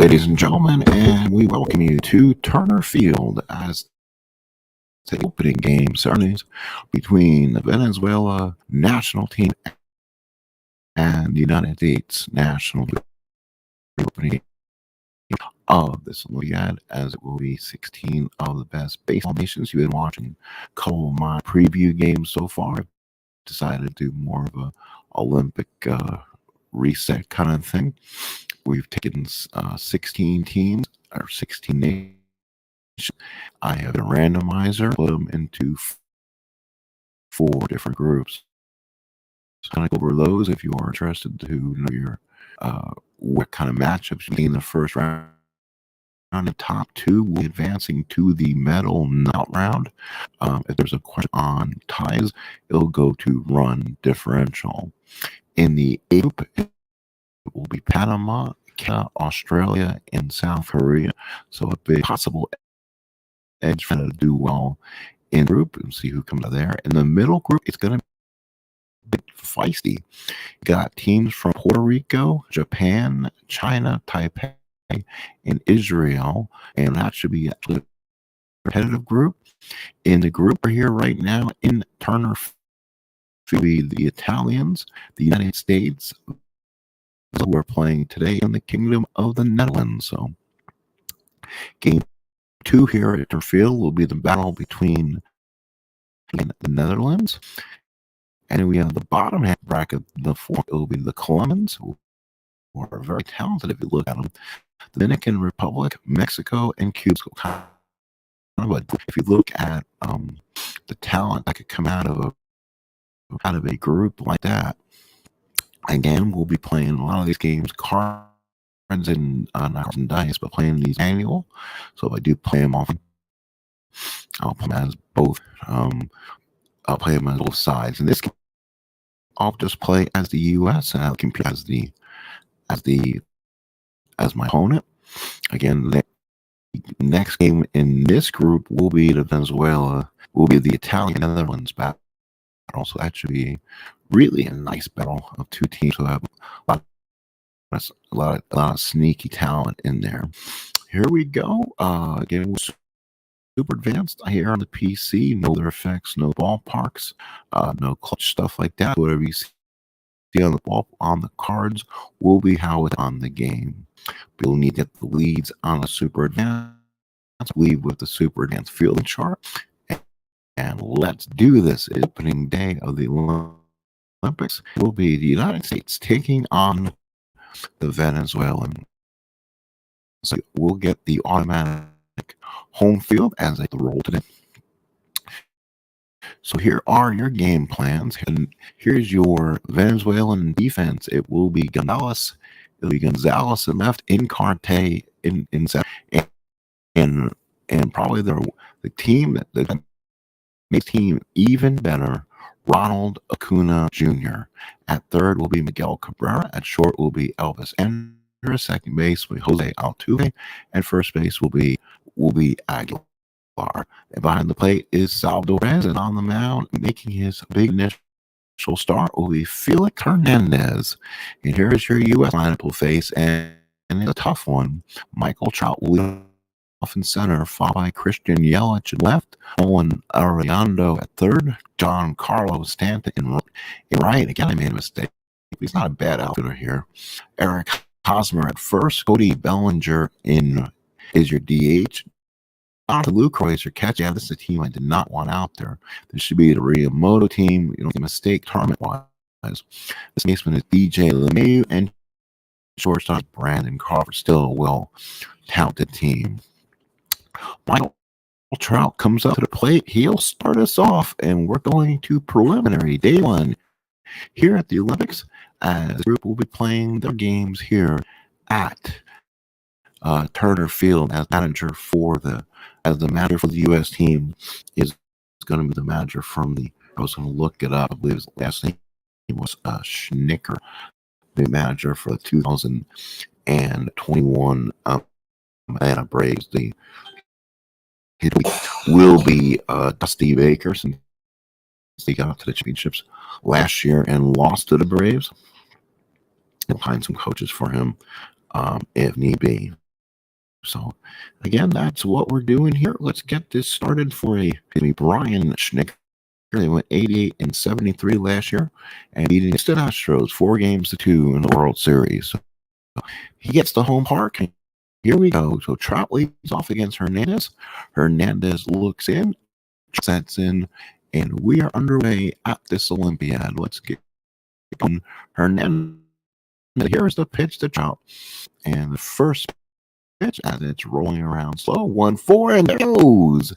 Ladies and gentlemen, and we welcome you to Turner Field as the opening game ceremonies between the Venezuela national team and the United States national team. Opening of this Olympiad, as it will be 16 of the best baseball nations. You've been watching a couple of my preview games so far. I've decided to do more of a Olympic reset kind of thing. We've taken 16 teams or 16 nations. I have a randomizer, put them into 4 different groups. So kind of go over those if you are interested to know your what kind of matchups you see in the first round. On the top 2 will be advancing to the medal knockout round. If there's a question on ties, it'll go to run differential. In the A group, it will be Panama, Canada, Australia, and South Korea. So a big possible edge for to do well in group and see who comes out there. In the middle group, it's going to be feisty. Got teams from Puerto Rico, Japan, China, Taipei, and Israel, and that should be actually a competitive group. In the group we're here right now in Turner Field, the Italians, the United States. So we're playing today in the Kingdom of the Netherlands. So game 2 here at Turner Field will be the battle between the Netherlands, and we have the bottom half bracket. The 4th will be the Colombians, who are very talented if you look at them. Dominican Republic, Mexico, and Cuba. If you look at the talent that could come out of a group like that, again, we'll be playing a lot of these games, cards and not cards and dice, but playing these annual. So if I do play them often, I'll play them as both. I'll play them as both sides. In this game, I'll just play as the U.S. and I'll compete as my opponent. Again, the next game in this group will be the Venezuela, will be the Italian Netherlands battle. So that should be really a nice battle of 2 teams who have a lot of sneaky talent in there. Here we go. Again, super advanced here on the PC. No other effects, no ballparks, no clutch stuff like that. Whatever you see on the ball on the cards will be how it's on the game. You'll need to get the leads on the super advanced. Lead with the super advanced fielding chart. And let's do this. Opening day of the Olympics will be the United States taking on the Venezuelan. So we'll get the automatic home field as they roll today. So here are your game plans. And here's your Venezuelan defense. It will be Gonzalez. It'll be Gonzalez in left, Incarte in center, and probably the team that makes team even better. Ronald Acuna Jr. At third will be Miguel Cabrera. At short will be Elvis Andrus. Second base will be Jose Altuve, and first base will be Aguilar. And behind the plate is Salvador Perez, and on the mound, making his big initial start will be Felix Hernandez. And here is your U.S. lineup will face, and it's a tough one. Michael Trout will lead off in center, followed by Christian Yelich at left, Owen Arellano at third, John Carlos Stanton in right. Again, I made a mistake. He's not a bad outfielder here. Eric Hosmer at first, Cody Ballinger is your DH. Lucroy is your catch. Yeah, this is a team I did not want out there. This should be the Riamoto team. You don't make a mistake tournament-wise. This baseman is DJ LeMahieu, and shortstop Brandon Crawford. Still a well-talented team. Michael Trout comes up to the plate. He'll start us off, and we're going to preliminary day 1 here at the Olympics. As the group will be playing their games here at Turner Field as manager for the U.S. team is going to be the manager from the. I was going to look it up. I believe his last name was Schnicker, the manager for the 2021 Atlanta Braves. It will be Dusty Baker, since they got to the championships last year and lost to the Braves. They'll find some coaches for him if need be. So, again, that's what we're doing here. Let's get this started for Brian Schnicker. They went 88 and 73 last year and beating the Houston Astros 4-2 in the World Series. So he gets the home park. Here we go. So Trout leads off against Hernandez. Hernandez looks in, sets in, and we are underway at this Olympiad. Let's get going. Hernandez. Here's the pitch to Trout. And the first pitch as it's rolling around slow. 1-4, and there goes.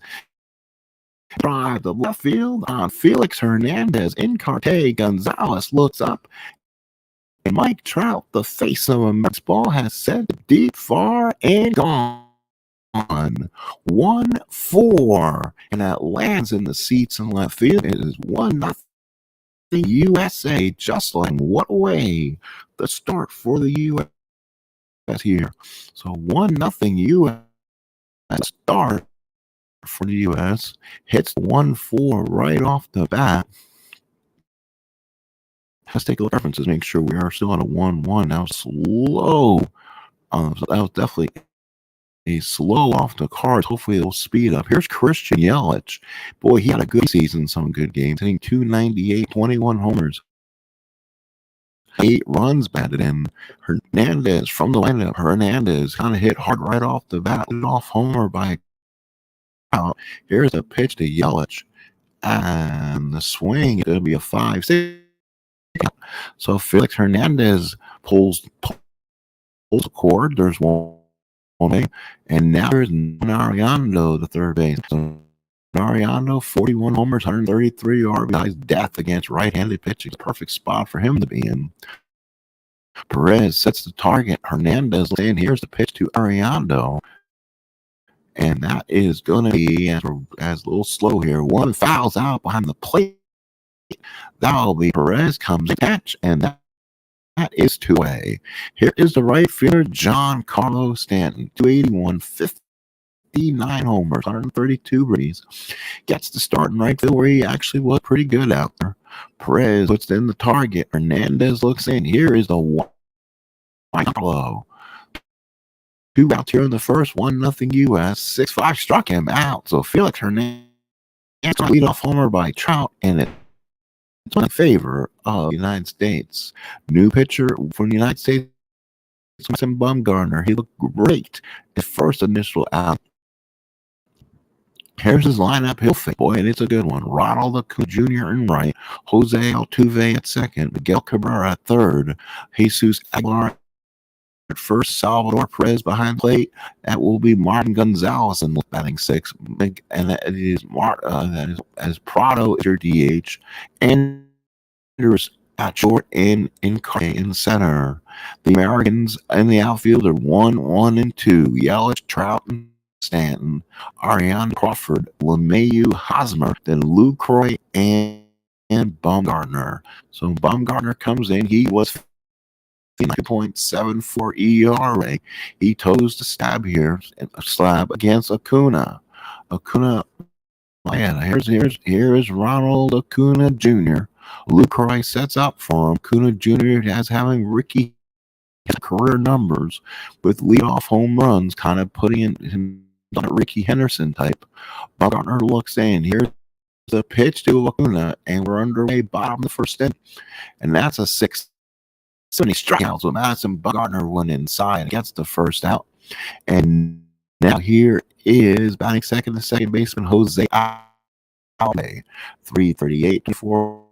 Drive the left field on Felix Hernandez. In Carte, Gonzalez looks up. And Mike Trout, the face of a Mets ball, has sent deep, far, and gone. 1-4. And that lands in the seats in left field. It is 1-0 USA. Just like what a way the start for the U.S. here. So 1-0 U.S. start for the U.S. hits 1-4 right off the bat. Let's take a look at references, make sure we are still on a 1-1. Now slow. So that was definitely a slow off the cards. Hopefully it'll speed up. Here's Christian Yelich. Boy, he had a good season, some good games. Hitting 298, 21 homers. 8 runs batted in. Hernandez from the lineup. Hernandez kind of hit hard right off the bat. Off homer by out. Here's a pitch to Yelich. And the swing is going to be a 5-6. So Felix Hernandez pulls the cord. There's one, and now there's Ariando, the third base. So Ariando, 41 homers, 133 RBIs, death against right-handed pitching. Perfect spot for him to be in. Perez sets the target. Hernandez saying, here's the pitch to Ariando. And that is going to be as a little slow here. One fouls out behind the plate. That'll be Perez comes catch, and that is 2-way. Here is the right fielder, John Carlos Stanton, 281, 59 homers, 132 ribbies. Gets the start in right field where he actually was pretty good out there. Perez puts in the target. Hernandez looks in. Here is the one. Blow. 2 outs here in the first, 1-0 U.S. 6-5 struck him out. So Felix Hernandez lead off homer by Trout, and it's in favor of the United States. New pitcher from the United States, Madison Bumgarner. He looked great at first initial out. Here's his lineup. He'll fit, boy, and it's a good one. Ronald Acuna Jr. in right, Jose Altuve at second, Miguel Cabrera at third, Jesus Aguilar at first, Salvador Perez behind plate. That will be Marvin Gonzalez in batting 6, and that is as Prado is your DH, and there's at short and in center. The Americans in the outfield are 1, 1, and 2. Yelich, Trout, and Stanton, Ariane Crawford, LeMahieu, Hosmer, then Lucroy and Bumgarner. So Bumgarner comes in. He was 9.74 ERA. He toes the slab against Acuna. Man, here's Ronald Acuna Jr. Lucroy sets up for him. Acuna Jr. as having Ricky career numbers with leadoff home runs, kind of putting him on a Ricky Henderson type. Bumgarner looks in. Here's the pitch to Acuna, and we're underway bottom of the first inning. And that's a 6-70 strikeouts with Madison Bumgarner went inside, gets the first out. And now here is batting second, the second baseman, Jose Altuve. 338 to 4.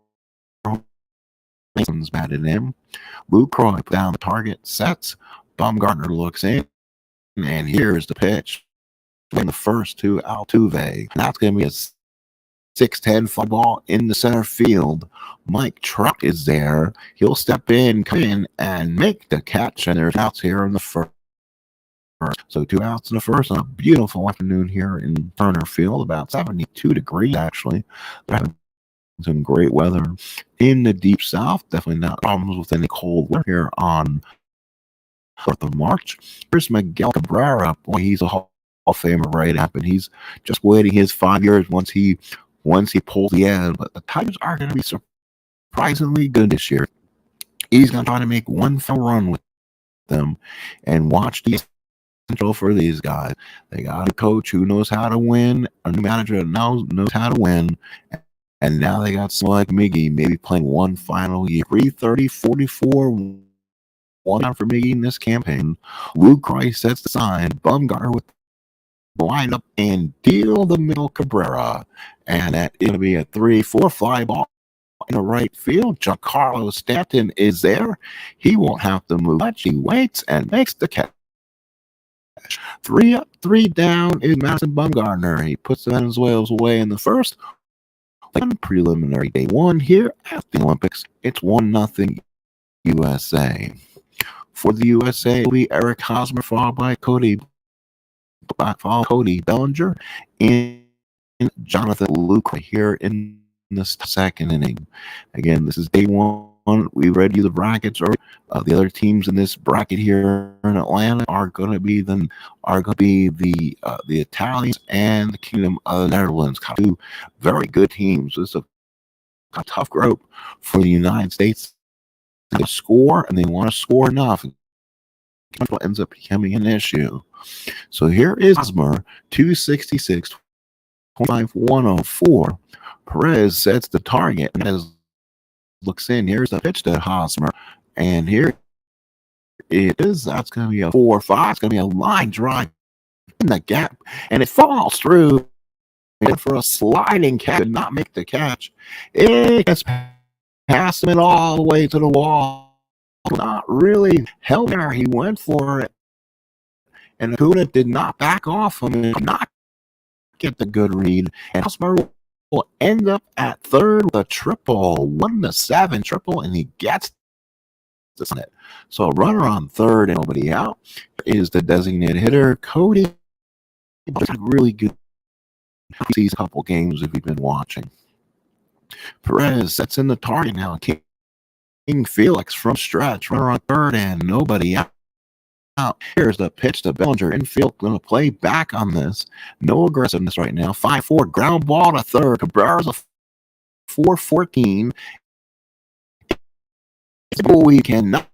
Mason's batted in. Lucroy put down the target, sets. Bumgarner looks in, and here's the pitch. In the first to Altuve. And that's going to be a 6-10 fly ball in the center field. Mike Trout is there. He'll step in, come in, and make the catch. And there's outs here in the first. So 2 outs in the first on a beautiful afternoon here in Turner Field. About 72 degrees, actually. They're having some great weather in the deep south. Definitely not problems with any cold weather here on 4th of March. Here's Miguel Cabrera. Boy, he's a Hall of Famer right up, and he's just waiting his 5 years once he pulls the end. But the Tigers are going to be surprisingly good this year. He's going to try to make one fell run with them and watch these control for these guys. They got a coach who knows how to win, a new manager that knows how to win, and now they got someone like Miggy maybe playing one final year. 330, 44, one down for Miggy in this campaign. Lucroy sets the sign. Bumgarner with line up and deal the middle Cabrera. And that is going to be a 3-4 fly ball in the right field. Giancarlo Stanton is there. He won't have to move much. He waits and makes the catch. 3 up, 3 down is Madison Bumgarner. He puts the Venezuelans away in the first. Preliminary day 1 here at the Olympics. It's 1-0 USA. For the USA, it will be Eric Hosmer followed by Cody Ballinger and Jonathan Lucroy here in the second inning. Again, this is day 1. We read you the brackets. Or the other teams in this bracket here in Atlanta are going to be the Italians and the Kingdom of the Netherlands. 2 very good teams. This is a tough group for the United States. They score and they want to score enough. What ends up becoming an issue. So here is Hosmer, 266, 25, 104. Perez sets the target and as looks in. Here's the pitch to Hosmer, and here it is. That's going to be a 4-5. It's going to be a line drive in the gap, and it falls through. And for a sliding catch, did not make the catch. It gets past him all the way to the wall. Not really held there. He went for it, and Acuna did not back off him and did not get the good read. And Hosmer will end up at third with a triple, 1-7 triple, and he gets this on it. So a runner on third and nobody out is the designated hitter, Cody. Really good. These couple games if you've been watching. Perez sets in the target now. King Felix from stretch, runner on third and nobody out. Here's the pitch to Ballinger. Infield going to play back on this. No aggressiveness right now. 5-4 ground ball to third. Cabrera's a 4-14. We cannot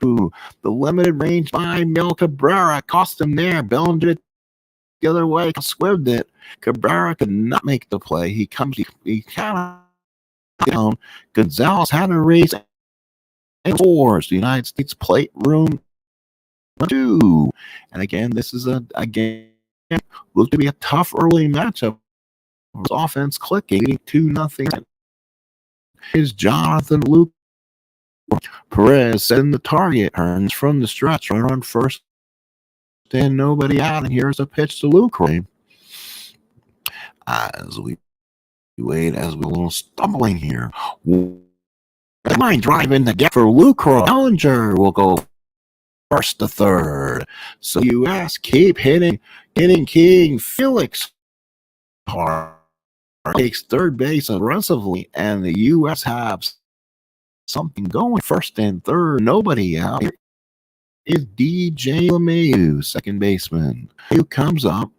do the limited range by Miguel Cabrera. Cost him there. Ballinger the other way, squibbed it. Cabrera could not make the play. He kind of down. Gonzalez had to raise and scores. The United States plate room 2. And again, this is a game looked to be a tough early matchup. Offense clicking 2-0. Is Jonathan Luke Perez setting the target, turns from the stretch, runner on first, and nobody out. And here's a pitch to Lucroy. As we wait, as we're a little stumbling here. Line drive in the gap for Lucroy. Ballinger will go first to third. So U.S. keep hitting King Felix hard. Takes third base aggressively, and the U.S. have something going. First and third, nobody out. Here is DJ LeMahieu, second baseman. Who comes up.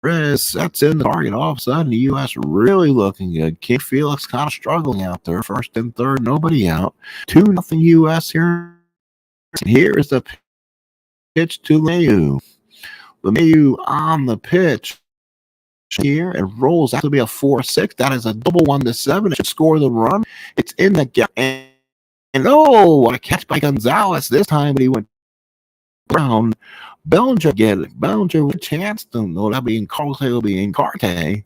Perez sets in the target. All of a sudden, the U.S. really looking good. King Felix kind of struggling out there. First and third, nobody out. 2-0 U.S. here. Here is the pitch to LeMahieu. LeMahieu on the pitch here and rolls out to be a 4-6. That is a double 1-7. It should score the run. It's in the gap. And what a catch by Gonzalez this time, but he went down. Ballinger get it. Ballinger with a chance to know that'll be in Carlos, will be in Carte. And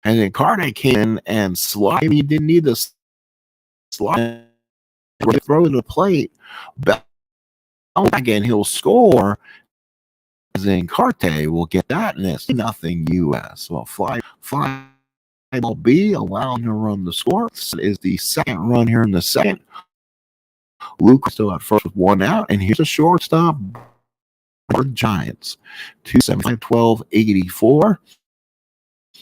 then Carte came in and slide. Maybe he didn't need the slide. Throw to the plate. Again, he'll score. Then Carte will get that, and it's 0 U.S. Well, fly ball B, allowing him to run the score. This is the second run here in the second. Luke still at first with 1 out, and here's a shortstop for the Giants. 275, 12, 84.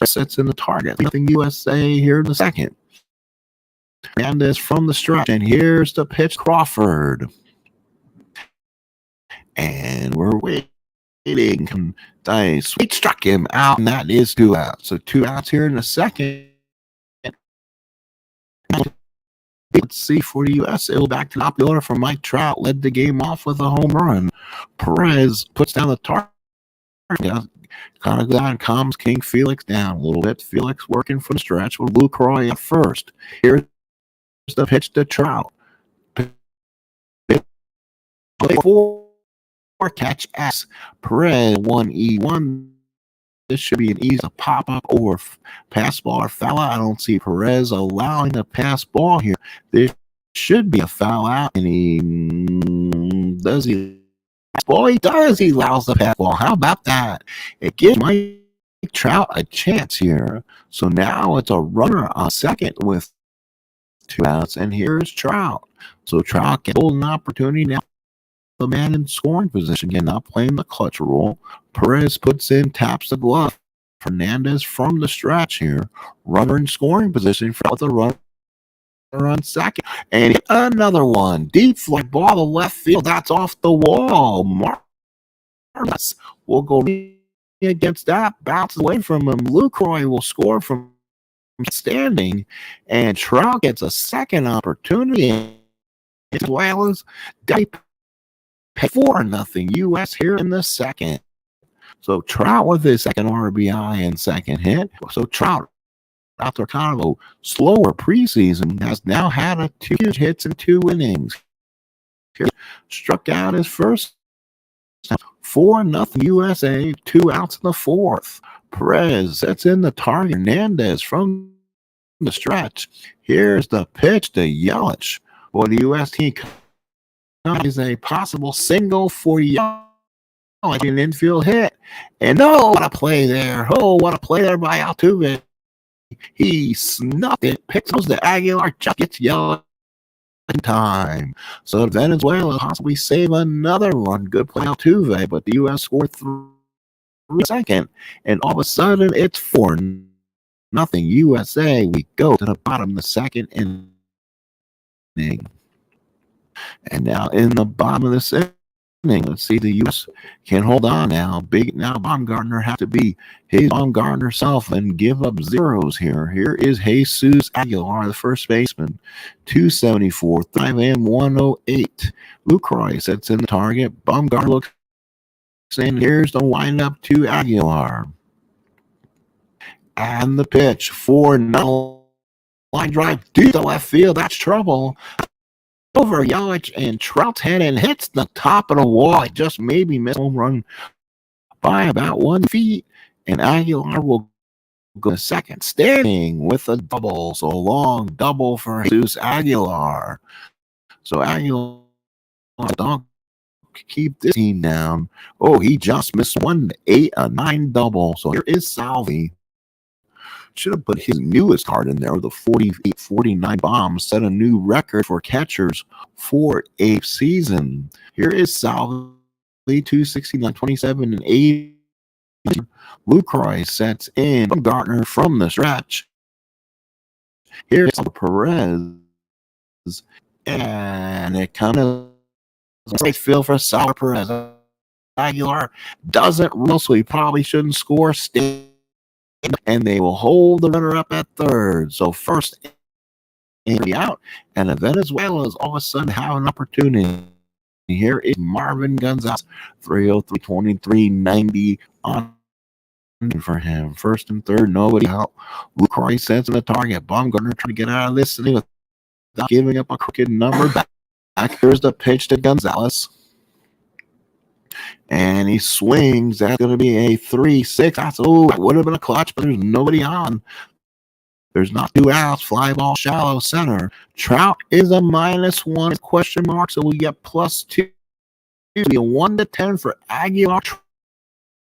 Sets in the target. 0 USA here in the second. Hernandez from the stretch, and here's the pitch, Crawford. And we're waiting. Sweet struck him out, and that is 2 outs. So 2 outs here in the second. Let's see for the U.S. It'll back to the top of the order for Mike Trout. Led the game off with a home run. Perez puts down the target. Kind of down, calms King Felix down a little bit. Felix working from the stretch with Lucroy at first. Here's the pitch to Trout. Four catch S. Perez 1-E1. This should be an easy pop up or pass ball or foul out. I don't see Perez allowing a pass ball here. This should be a foul out, and does he? Boy, he does. He allows the pass ball. How about that? It gives Mike Trout a chance here. So now it's a runner on second with 2 outs, and here's Trout. So Trout gets an opportunity now. The man in scoring position, again, not playing the clutch role. Perez puts in, taps the glove. Fernandez from the stretch here. Runner in scoring position for the runner on second. And another one. Deep fly ball to left field. That's off the wall. Marvin will go against that. Bounces away from him. Lucroy will score from standing. And Trout gets a second opportunity. Venezuela's 4-0 U.S. here in the second. So Trout with his second RBI and second hit. So Trout, after kind of a slower preseason, has now had 2 hits in 2 innings. Struck out his first. 4-0 USA, 2 outs in the fourth. Perez sets in the target. Hernandez from the stretch. Here's the pitch to Yelich. Well, the U.S. team is a possible single for Yelich, an infield hit. And oh, what a play there. Oh, what a play there by Altuve. He snuffed it, picks the Aguilar, just gets Yelich in time. So Venezuela possibly save another run. Good play Altuve, but the U.S. scored 3 second. And all of a sudden, it's 4-0 USA. We go to the bottom of the second inning. And now in the bottom of this inning, let's see, the U.S. can hold on now. Now Baumgartner have to be his Baumgartner self and give up zeros here. Here is Jesus Aguilar, the first baseman. 274, 5 and 108. Lucroy sets in the target. Baumgartner looks in. Here's the windup to Aguilar. And the pitch. 4-0. Line drive deep to left field. That's trouble. Over Yelich and Trout's head and hits the top of the wall. It just maybe missed home run by about 1 feet. And Aguilar will go to second, standing with a double. So long double for Jesus Aguilar. So Aguilar don't keep this team down. Oh, he just missed 1-8, a 9 double. So here is Salvi. Should have put his newest card in there with a 48-49 bomb, set a new record for catchers for a season. Here is Salvi, 269, 27, and 8. Lucroy sets in Baumgartner from the stretch. Here's Perez, and it kind of right field for Salvi Perez. Aguilar doesn't run, so he probably shouldn't score. And they will hold the runner up at third. So first and out, and the Venezuelans all of a sudden have an opportunity. Here is Marvin Gonzalez, 303, 23, 90 on for him. First and third, nobody out. Lucroy sets in the target. Baumgartner trying to get out of this without giving up a crooked number back. Here's the pitch to Gonzalez. And he swings. That's going to be a 3-6. That's, oh, it would have been a clutch, but there's nobody on. There's not 2 outs. Fly ball, shallow center. Trout is a -1 question mark, so we get +2. It'll be a 1-10 for Aguilar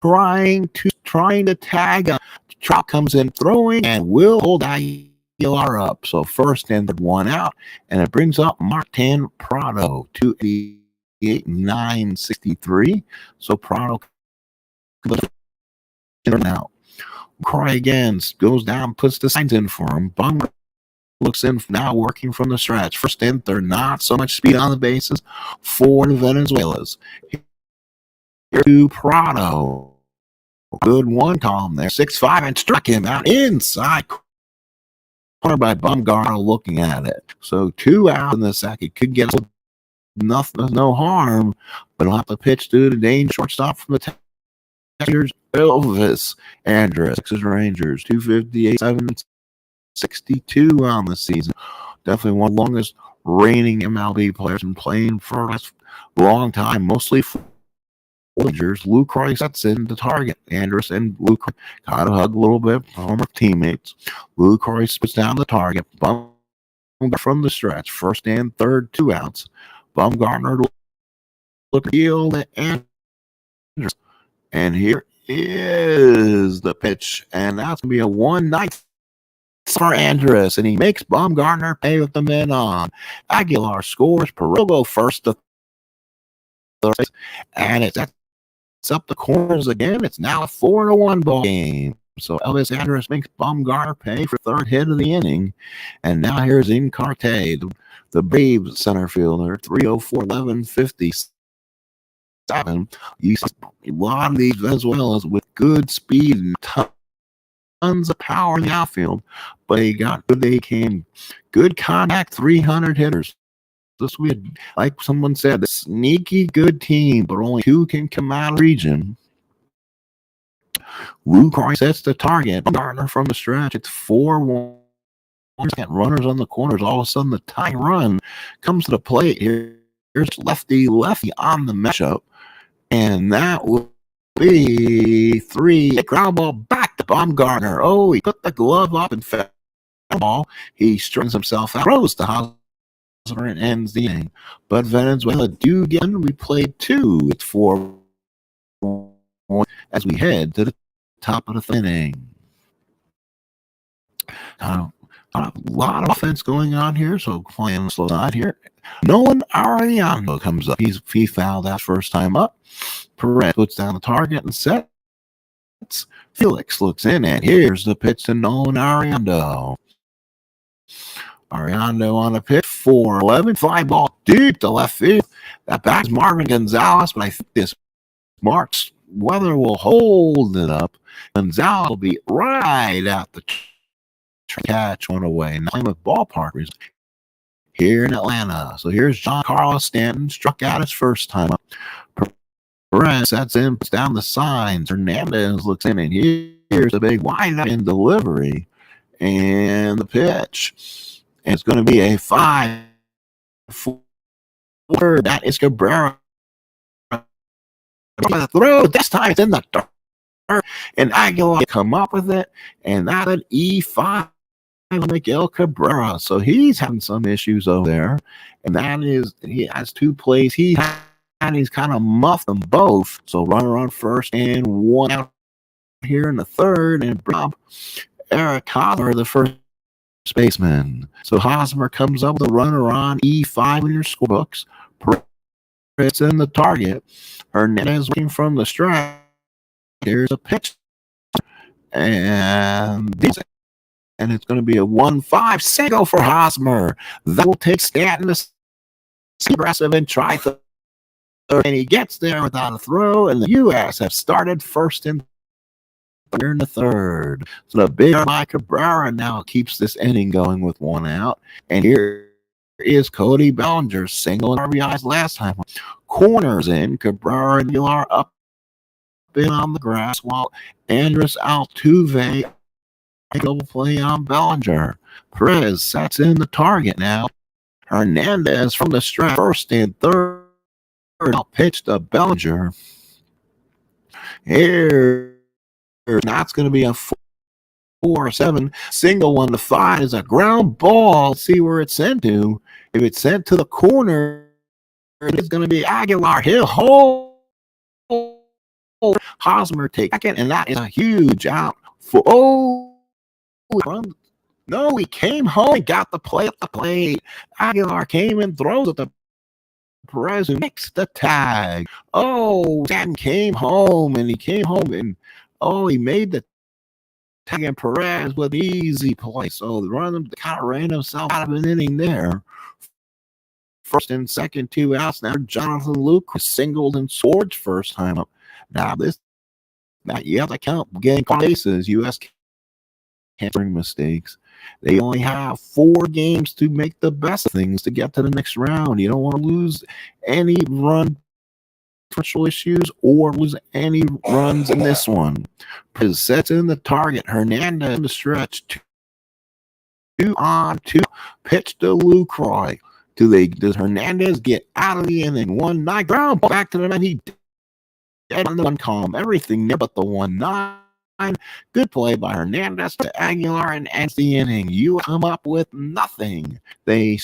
trying to tag. Trout comes in throwing and will hold Aguilar up. So first and 1 out, and it brings up Martin Prado to 963. So Prado now. Cry again, goes down, puts the signs in for him. Bum looks in now, working from the stretch. First and third, not so much speed on the bases for the Venezuelans. Here to Prado. Good one column there, 6-5, and struck him out inside by Bumgarner looking at it. So 2 out in the second could get nothing, no harm, but he'll have to pitch to the danger shortstop from the Tigers, Elvis Andrus, Texas Rangers, 258, 762 on the season. Definitely one of the longest reigning MLB players and playing for a long time, mostly for Rangers. Lucroy sets in the target. Andrus and Lucroy kind of hug a little bit, former teammates. Lucroy splits down the target. Bumgarner from the stretch, first and third, 2 outs. Bumgarner look field and Andrus. And here is the pitch, and that's gonna be a 1-9 for Andrus, and he makes Bumgarner pay with the men on. Aguilar scores. Perillo first to third, and it's up the corners again. It's now a 4-1 ball game. So Elvis Andrus makes Bumgarner pay for third hit of the inning, and now here's Incarte, the Braves center fielder, 304, 1157. You see a lot of these Venezuelans with good speed and tons of power in the outfield, but they came good contact, 300 hitters. This weird, like someone said, a sneaky good team, but only 2 can come out of the region. Lucroy sets the target. Bumgarner from the stretch. It's 4-1. Runners on the corners. All of a sudden, the tying run comes to the plate. Here's lefty on the matchup, and that will be 3. Ground ball back to Bumgarner. Oh, he put the glove up and fell ball. He strings himself out, throws to Hosmer, and ends the inning. But Venezuela do get. We played 2. It's 4-1 as we head to the top of the inning. A lot of offense going on here, so playing slow side here. Nolan Ariano comes up. He fouled out first time up. Perez puts down the target and sets. Felix looks in, and here's the pitch to Nolan Ariano. Ariano on a pitch, 4-11, fly ball deep to left field. That backs Marvin Gonzalez, but I think this March weather will hold it up. Gonzalez will be right out the catch one away. Now with ballpark here in Atlanta. So here's John Carlos Stanton, struck out his first time up. Perez sets in, puts down the signs. Hernandez looks in, and here's the big windup in delivery. And the pitch. And it's going to be a 5-4. That is Cabrera. The throw. This time it's in the dirt. And Aguilar come up with it. And that's an E5. Miguel Cabrera. So he's having some issues over there. And that is, he has 2 plays. He's kind of muffed them both. So runner on first and 1 out here in the third. And Eric Hosmer, the first baseman. So Hosmer comes up with a runner on E5 in your scorebooks. It's in the target. Hernandez looking from the strike. Here's a pitch. And it's going to be a 1-5 single for Hosmer. That will take Stanton to aggressive and try third. And he gets there without a throw. And the U.S. have started first and third in the third. So the big Mike Cabrera now keeps this inning going with 1 out. And here is Cody Ballinger, single and RBIs last time. Corners in. Cabrera and Aguilar up in on the grass, while Andrus Altuve double play on Ballinger. Perez sets in the target now. Hernandez from the stretch, first and third. I'll pitch to Ballinger. Here, that's going to be a 4-7. Single 1-5 is a ground ball. Let's see where it's sent to. If it's sent to the corner, it's going to be Aguilar. He'll hold. Hosmer take second, and that is a huge out for no, he came home and got the play at the plate. Aguilar came and throws at the Perez, who makes the tag. Stanton came home and he made the tag, and Perez with easy play. So the run kind of ran himself out of an inning there. First and second, 2 outs. Now Jonathan Luke singled and scored first time up. Now you have to count getting bases. U.S. hampering mistakes. They only have 4 games to make the best of things to get to the next round. You don't want to lose any run differential issues or lose any runs in this one. Perez sets in the target. Hernandez in the stretch. 2-on-2. Pitch to Lucroy. Does Hernandez get out of the inning? 1-9 ground back to the man. He dead on the 1 column. Everything there but the 1-9. Good play by Hernandez to Aguilar and ends the inning. You come up with nothing. They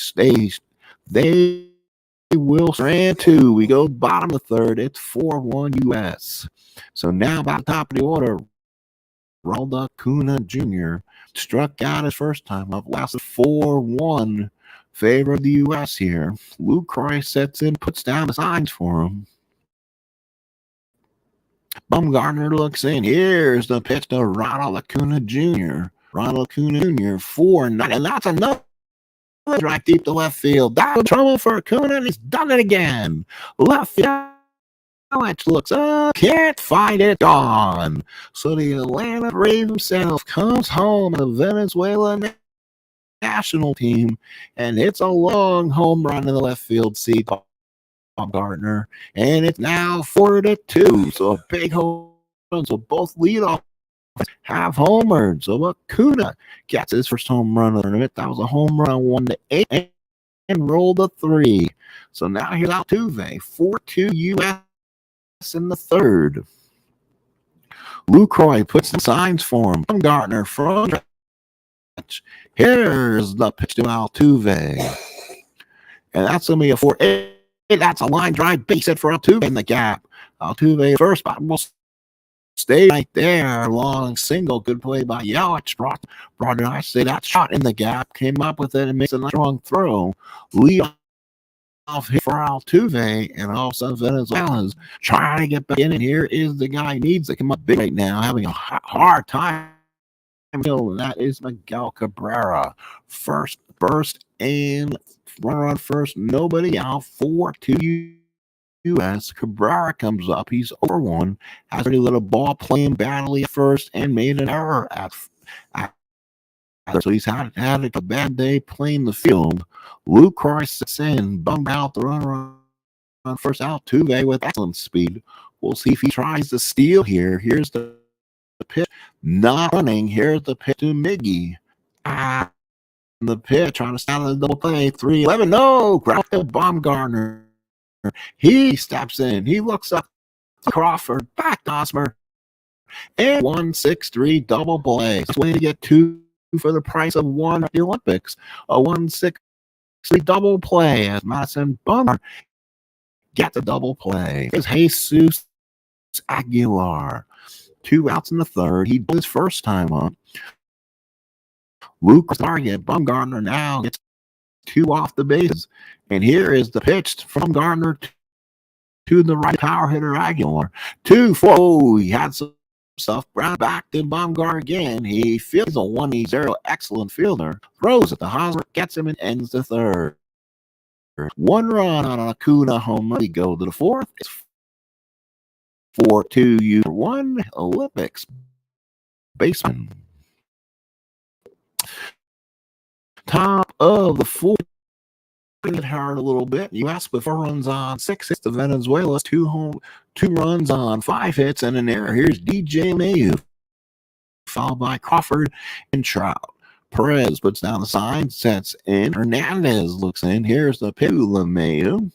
will strand 2. We go bottom of the 3rd. It's 4-1 U.S. So now about top of the order, Ronald Acuna Jr. struck out his first time up. Lasted 4-1. Favor of the U.S. here. Lucroy sets in, puts down the signs for him. Bumgarner looks in. Here's the pitch to Ronald Acuna Jr. Ronald Acuna Jr. 4-9. And that's another drive deep to left field. That's trouble for Acuna, and he's done it again. Left field. Alex looks up, can't find it, gone. So the Atlanta Braves himself comes home to the Venezuela national team and hits a long home run in the left field seat. Gardner, and it's now 4-2. So a big home run. So both leadoff have homered. So Acuna gets his first home run of the tournament. That was a home run 1-8 and rolled a 3. So now here's Altuve. 4-2 U.S. in the 3rd. Lucroy puts the signs for him. Bumgarner from stretch. Here's the pitch to Altuve. And that's going to be a 4-8. That's a line drive base hit for Altuve in the gap. Altuve first, but will stay right there. Long single. Good play by Yelich. Brought it. I say that shot in the gap. Came up with it and makes a nice strong throw. Lead off here for Altuve. And all of a sudden Venezuela's trying to get back in. And here is the guy who needs to come up big right now. Having a hard time. And that is Miguel Cabrera. First burst and runner on first, nobody out. 4-2 U.S. Cabrera comes up. He's over 1. Has already let a ball playing badly at first and made an error at so he's had a bad day playing the field. Lucroy sits in, bummed out the runner on first. Altuve with excellent speed. We'll see if he tries to steal here. Here's the pitch. Not running. Here's the pitch to Miggy. The pitch trying to start the double play. 3-11. No, grab the Bumgarner. He steps in. He looks up to Crawford. Back to Osmer. And 1-6-3 double play. It's way to get 2 for the price of 1 at the Olympics. A 1-6-3 double play as Madison Bumgarner gets a double play. Here's Jesus Aguilar. 2 outs in the 3rd. He did his first time up. Luke's target. Bumgarner now gets 2 off the bases. And here is the pitch from Gardner to the right power hitter Aguilar. 2-4. Oh, he had some stuff. Brown back to Bumgarner again. He fields a 1-0. Excellent fielder. Throws at the Hosmer. Gets him and ends the 3rd. 1 run on Acuna home run. We go to the 4th. It's 4-2 U1 Olympics baseman. Top of the 4th. It hard a little bit. U.S. with 4 runs on 6 hits to Venezuela's 2 runs on 5 hits and an error. Here's DJ Mayu, followed by Crawford and Trout. Perez puts down the sign, sets in. Hernandez looks in. Here's the pitch to Mayu.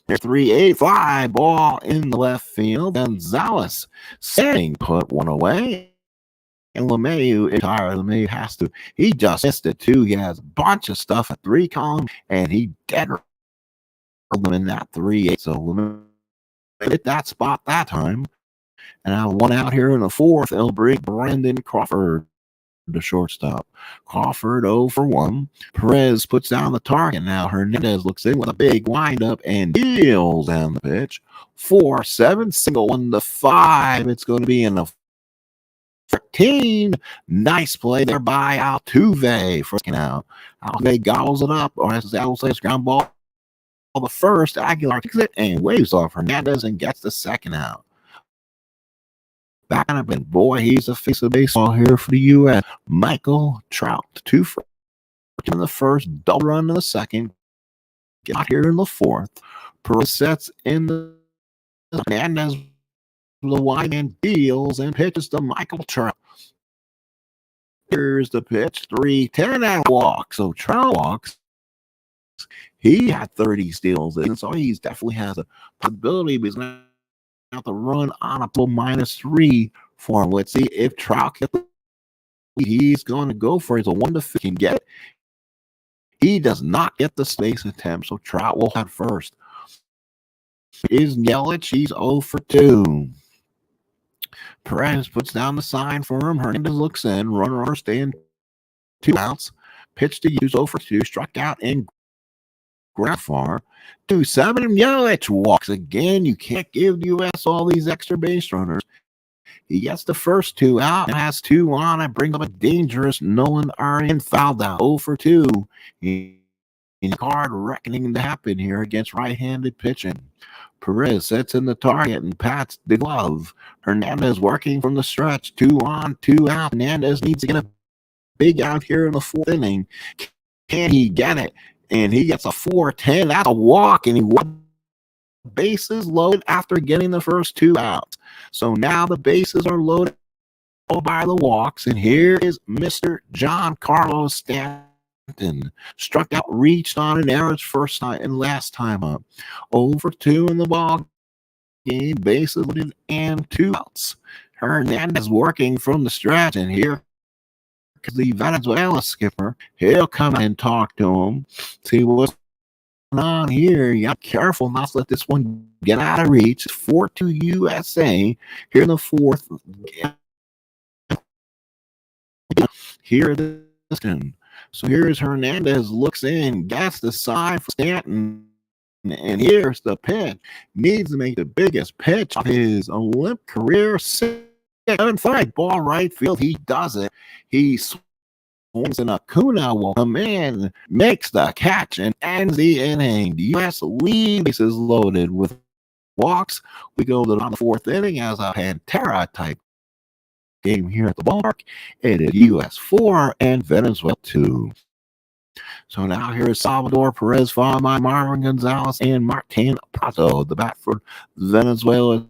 There's 3-8 fly ball in the left field. Gonzalez setting, put 1 away. And LeMahieu has to. He just missed it too. He has a bunch of stuff at 3 column, and he dead them in that 3-8. So LeMahieu hit that spot that time. And now 1 out here in the 4th. It'll bring Brandon Crawford, the shortstop. Crawford 0-for-1. Perez puts down the target. Now Hernandez looks in with a big windup and deals down the pitch. 4-7 single 1-5. It's going to be in the 13. Nice play there by Altuve. First out. Altuve gobbles it up, or as I will say, ground ball. The first, Aguilar takes it and waves off Hernandez and gets the 2nd out. back on it. Boy, he's the face of baseball here for the U.S. Michael Trout, 2 for in the first, double run in the second, got here in the fourth. Perez sets in the Hernandez the wide and deals and pitches to Michael Trout. Here's the pitch, 3-10 and walk. So Trout walks. He had 30 steals, and so he definitely has a possibility, but he's going to have to run on a -3 for him. Let's see if Trout gets the lead. He's going to go for it. It's a 1-5 can get it. He does not get the space attempt, so Trout will have first. Is Yelich. He's 0 for 2. Perez puts down the sign for him. Hernandez looks in. Runner staying 2 outs. Pitch to use 0 for 2. Struck out and grabbed far. 2-7. Yelich walks again. You can't give the U.S. all these extra base runners. He gets the first 2 out. Has 2 on. It brings up a dangerous Nolan Arian fouled out 0 for 2. In card reckoning to happen here against right-handed pitching. Perez sets in the target and pats the glove. Hernandez working from the stretch. 2 on, 2 out. Hernandez needs to get a big out here in the 4th inning. Can he get it? And he gets a 4-10. That's a walk, and he won. Bases loaded after getting the first 2 outs. So now the bases are loaded by the walks, and here is Mr. John Carlos Stanton. Struck out, reached on an error first time and last time up. 0 for 2 in the ball game. Bases loaded and 2 outs. Hernandez working from the stretch, and here is the Venezuela skipper. He'll come and talk to him. See what's going on here. You got careful not to let this one get out of reach. 4-2 USA here in the 4th. Here it is. So here's Hernandez, looks in, gets the side for Stanton, and here's the pitch. Needs to make the biggest pitch of his Olympic career. 7-5 ball right field. He does it. He swings, and Acuna will come in, makes the catch, and ends the inning. The U.S. lead bases loaded with walks. We go to the 4th inning as a Pantera type game here at the ballpark. It is U.S. 4 and Venezuela 2. So now here is Salvador Perez, followed by Marvin Gonzalez and Martin Prado. The bat for Venezuela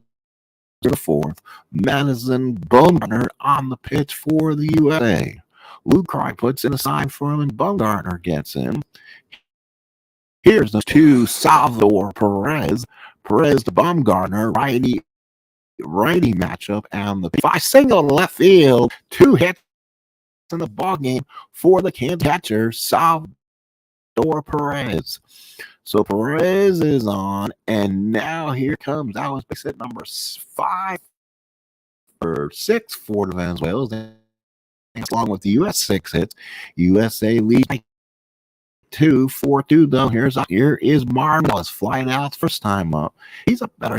the 4th. Madison Bumgarner on the pitch for the USA. Lucroy puts in a sign for him, and Bumgarner gets in. Here's the 2, Salvador Perez. Perez to Bumgarner, righty matchup, and the 5 single left field. 2 hits in the ball game for the Kansas catcher, Salvador Perez. So Perez is on, and now here comes that was base hit number 5 or 6 for the Venezuelans, along with the U.S. 6 hits. USA leads 4-2 though. Here is Marvin Gonzalez flying out first time up. He's a better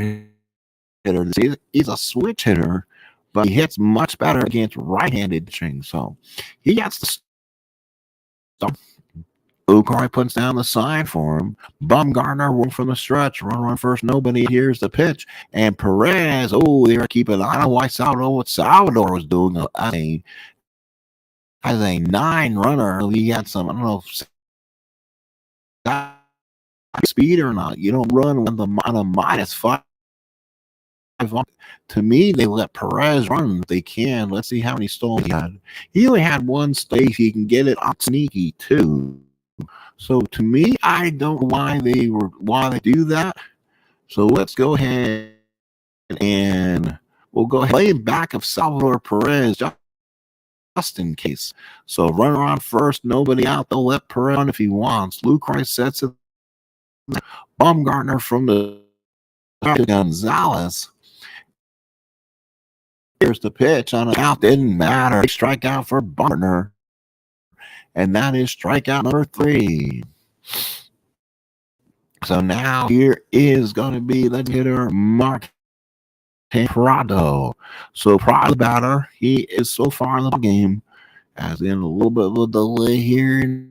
hitter. He's a switch hitter, but he hits much better against right-handed pitching. So he gets the start. Lucroy puts down the sign for him. Bumgarner went from the stretch. Run first, nobody. Here's the pitch. And Perez, they were keeping an eye on what Salvador was doing as a 9 runner. He had some, I don't know if speed or not. You don't run on a -5. To me, they let Perez run if they can. Let's see how many stalls he had. He only had 1 stake. He can get it on sneaky too. So to me, I don't know why they do that. So let's go ahead and we'll go ahead and play back of Salvador Perez just in case. So runner on first, nobody out. They'll let Perez run if he wants. Lucroy sets it. Bumgarner from the Gonzalez. Here's the pitch on an out. Didn't matter. Strikeout for Bumgarner. And that is strikeout number 3. So now here is going to be the hitter Martin Prado. So Prado batter. He is so far in the game. As in a little bit of a delay here.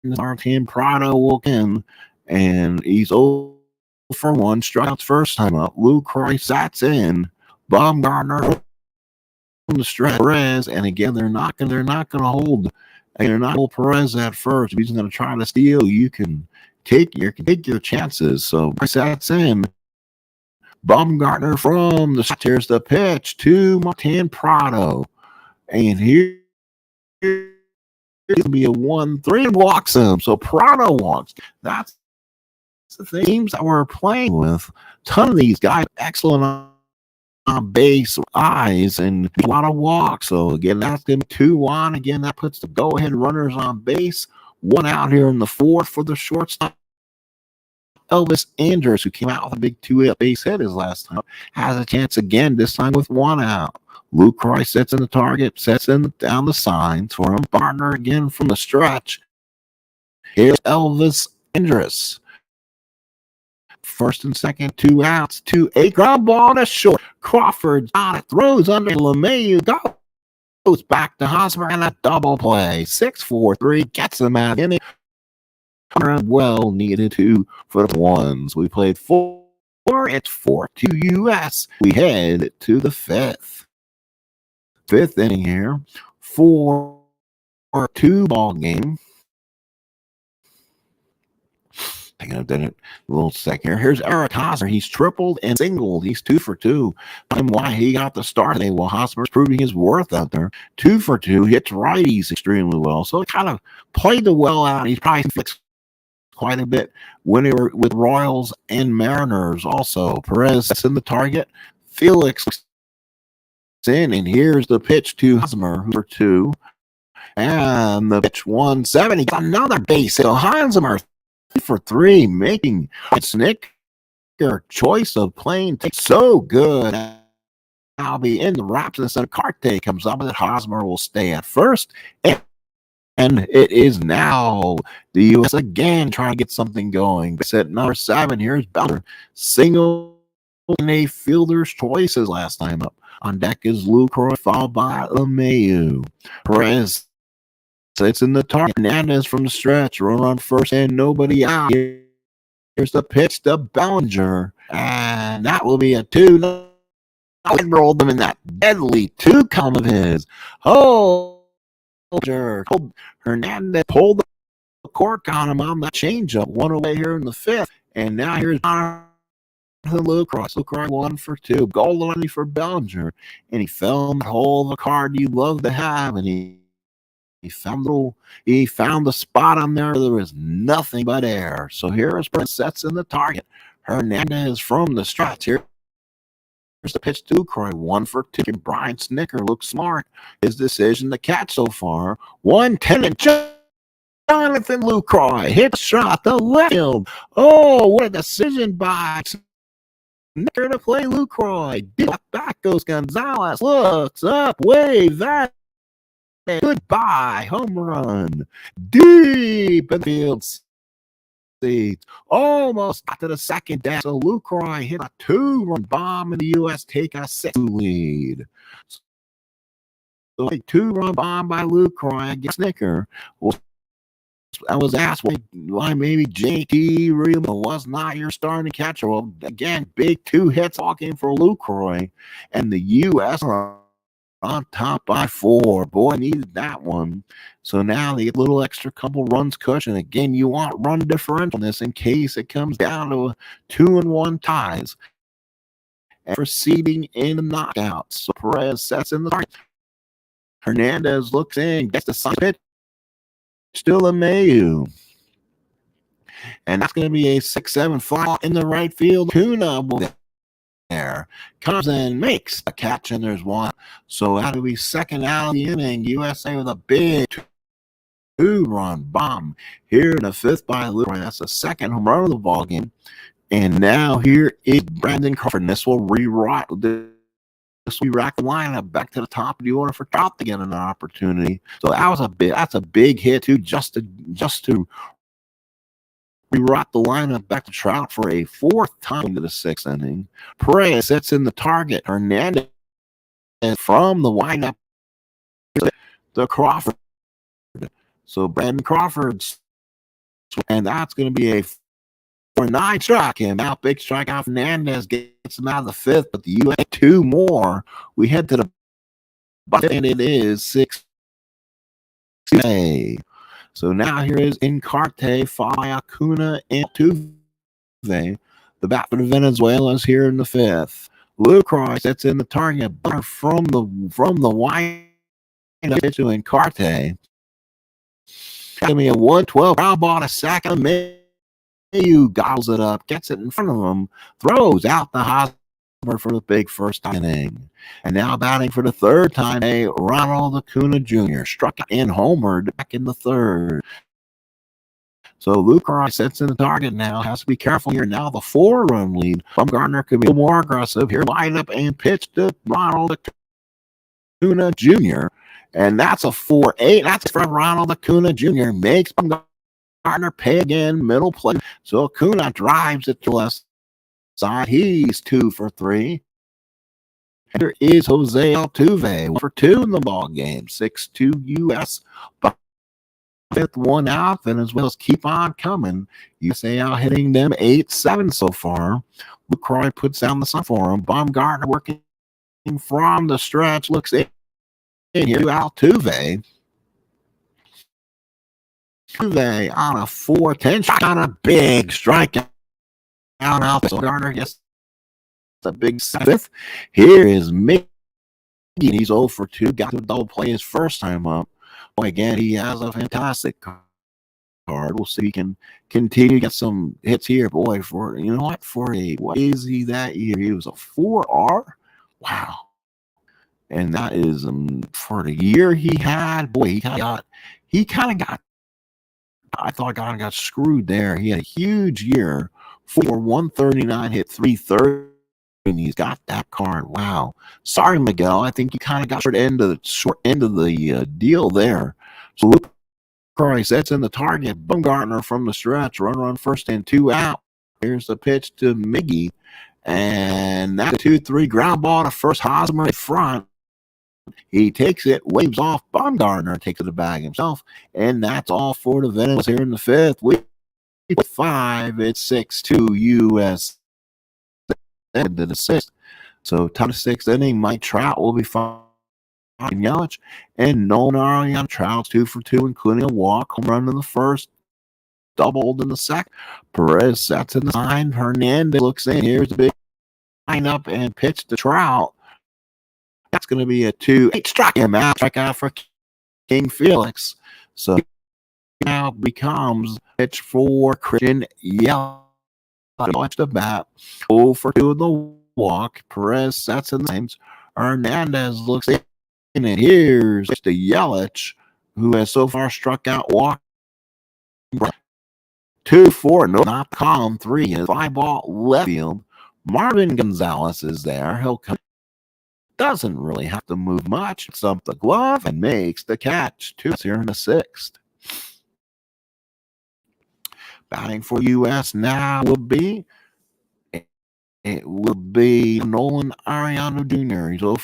Martin Prado will in. And he's 0 for 1. Strikeouts first time up. Lucroy sats in. Bumgarner the stretch, Perez, and again they're not going to hold. They're not hold Perez at first. If he's going to try to steal, you can take your chances. So that's in. Baumgartner from the stretch. Here's the pitch to Martin Prado, and here's going to be a 1-3 walks him. So Prado walks. That's the teams that we're playing with. Ton of these guys excellent on base, eyes, and a lot of walks. So again, that's going to be 2-1. Again, that puts the go-ahead runners on base. 1 out here in the 4th for the shortstop. Elvis Andrus, who came out with a big 2 base hit his last time, has a chance again, this time with 1 out. Lucroy sets in the target, sets in down the signs for him. Partner again from the stretch. Here's Elvis Andrus. First and second, 2 outs, 2-8. Ground ball to short. Crawford got it, throws under LeMahieu, goes back to Hosmer, and a double play. 6-4-3 gets him out in it. Well needed 2 for the ones. We played 4. It's 4-2 US. We head to the 5th inning here. 4-2 ball game. Hang on a little second here. Here's Eric Hosmer. He's tripled and singled. He's 2 for 2. And why he got the start today? Well, Hosmer's proving his worth out there. 2 for 2. Hits righties extremely well. So he kind of played the well out. He's probably fixed quite a bit when they were with Royals and Mariners also. Perez is in the target. Felix in, and here's the pitch to Hosmer, who for 2. And the pitch 1-7. He got another base hit. So Hosmer for 3, making Snicker choice of playing so good. I'll be in the wraps, and then Carte comes up, and Hosmer will stay at first. And it is now the U.S. again trying to get something going. Set number 7. Here's Ballinger. Single in a fielder's choices last time up. On deck is Lucroy, followed by LeMahieu. Perez sits in the target. Hernandez from the stretch. Run on first and nobody out. Here's the pitch to Ballinger. And that will be a 2. Rolled them in that deadly 2 count of his. Hernandez pulled the cork on him on that changeup. 1 away here in the 5th. And now here's Lucroy. Lucroy 1 for 2. Goal line for Ballinger. And he found the hole of the card you love to have. And he found the spot on there. There was nothing but air. So here is Prince sets in the target. Hernandez from the stretch. Here's the pitch to Lucroy. 1 for 2. Brian Snicker looks smart. His decision to catch so far. 1-10 and Jonathan Lucroy hits shot to left field. Oh, what a decision by Snicker to play Lucroy. Back goes Gonzalez. Looks up. Wave that. Goodbye. Home run. Deep in the field. Almost got to the second deck. So Lucroy hit a 2-run bomb, and the U.S. take a 6-2 lead. So a 2-run bomb by Lucroy against Snicker. Well, I was asked why maybe JT Realmuto was not your starting catcher. Well, again, big 2 hits all came for Lucroy, and the U.S. are on top by 4. Boy, needed that one. So now they get a little extra couple runs cushion. Again, you want run differential in this in case it comes down to a 2-1 ties. And proceeding in the knockouts. So Perez sets in the target. Hernandez looks in, gets the side pitch. Still LeMahieu. And that's going to be a 6-7 fly in the right field. Tuna there. Comes in, makes a catch, and there's 1. So that'll be second out of the inning. USA with a big 2-run bomb here in the 5th by Lucroy. That's the second home run of the ball game. And now here is Brandon Crawford. And this will rewrite the lineup back to the top of the order for Trout to get an opportunity. So that's a big hit too, just to rewrite the lineup back to Trout for a 4th time into the 6th inning. Perez sets in the target. Hernandez from the windup the Crawford. So Brandon Crawford's, and that's going to be a 4-9 strike him out. Big strikeout. Hernandez gets him out of the 5th, but the U.S. 2 more. We head to the and it is 6-2. So now here is Encarte, Faya, Acuna, and Altuve. The bat for the Venezuelans here in the fifth. Lucroy sets in the target, butter from the wide pitch to Encarte. Give me a 112 ground ball, a second. Mayu gobbles it up, gets it in front of him, throws out the Hosmer for the big first inning. And now batting for the third time, Ronald Acuna Jr. struck and homered back in the third. So Lucroy sets in the target now. Has to be careful here. Now the 4-run lead. Bumgarner could be more aggressive here. Line up and pitch to Ronald Acuna Jr. And that's a 4-8. That's from Ronald Acuna Jr. Makes Bumgarner pay again. Middle play. So Acuna drives it to the left side. He's 2 for 3. Here is Jose Altuve. 1 for 2 in the ball game. 6-2 U.S. Fifth one out, Venezuela's keep on coming. USA out hitting them 8-7 so far. LaCroix puts down the sign for him. Bumgarner working from the stretch. Looks in here to Altuve. Altuve on a 4-10 shot on a big strikeout. Bumgarner gets the big 7th. Here is Mickey. He's 0 for 2. Got to double play his first time up. Boy, again, he has a fantastic card. We'll see if he can continue to get some hits here. Boy, for you know what? For what is he that year? He was a 4R. Wow. And that is for the year he had. Boy, he kind of got. I thought God got screwed there. He had a huge year. 139, hit 330. And he's got that card. Wow. Sorry, Miguel. I think you kind of got short end of the deal there. So LaCroix sets in the target. Bumgarner from the stretch. Run first and 2 out. Here's the pitch to Miggy. And that's a 2-3 ground ball to first. Hosmer in front. He takes it, waves off. Bumgarner takes it to the bag himself. And that's all for the Venezuelans here in the fifth. With 5, it's 6-2 U.S. into the 6th. So top of the 6th inning, Mike Trout will be fine. Yelich and Nolan Arian. Trout's 2 for 2, including a walk. Home run in the first, doubled in the second. Perez sets in the sign. Hernandez looks in. Here's the big lineup and pitch to Trout. That's going to be a 2-8. Strike him out. Strike out for King Felix. So now becomes pitch for Christian Yelich. Watch the bat. 0 for 2 in the walk. Perez sets in the names. Hernandez looks in. And here's the Yelich, who has so far struck out walk. 2-4. No, not column 3. His fly ball left field. Marvin Gonzalez is there. He'll come. Doesn't really have to move much. It's up the glove and makes the catch. 2 here in the 6th. Batting for U.S. now will be Nolan Ariano Jr. He's 0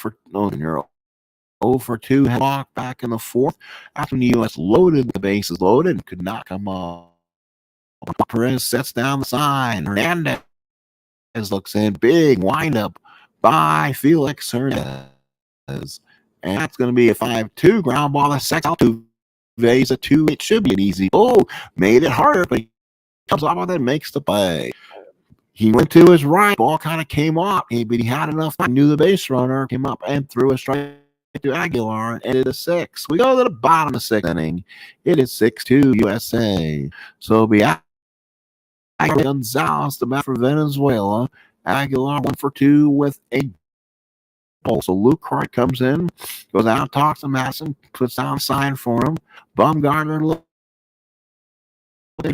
for 2. Walk back in the 4th. After the U.S. loaded, the bases loaded, could not come up. Perez sets down the sign. Hernandez looks in. Big windup by Felix Hernandez. And that's going to be a 5-2 ground ball. That's second out to V's a 2. It should be an easy. Oh, made it harder, but he comes off with it, makes the play. He went to his right. Ball kind of came off, but he had enough time. Knew the base runner came up and threw a strike to Aguilar and ended a 6. We go to the bottom of the 6th inning. It is 6-2 USA. So be Gonzalez, the bat for Venezuela. Aguilar 1 for 2 with a ball. So Luke Croy comes in, goes out, talks to Madison, puts down a sign for him. Bumgarner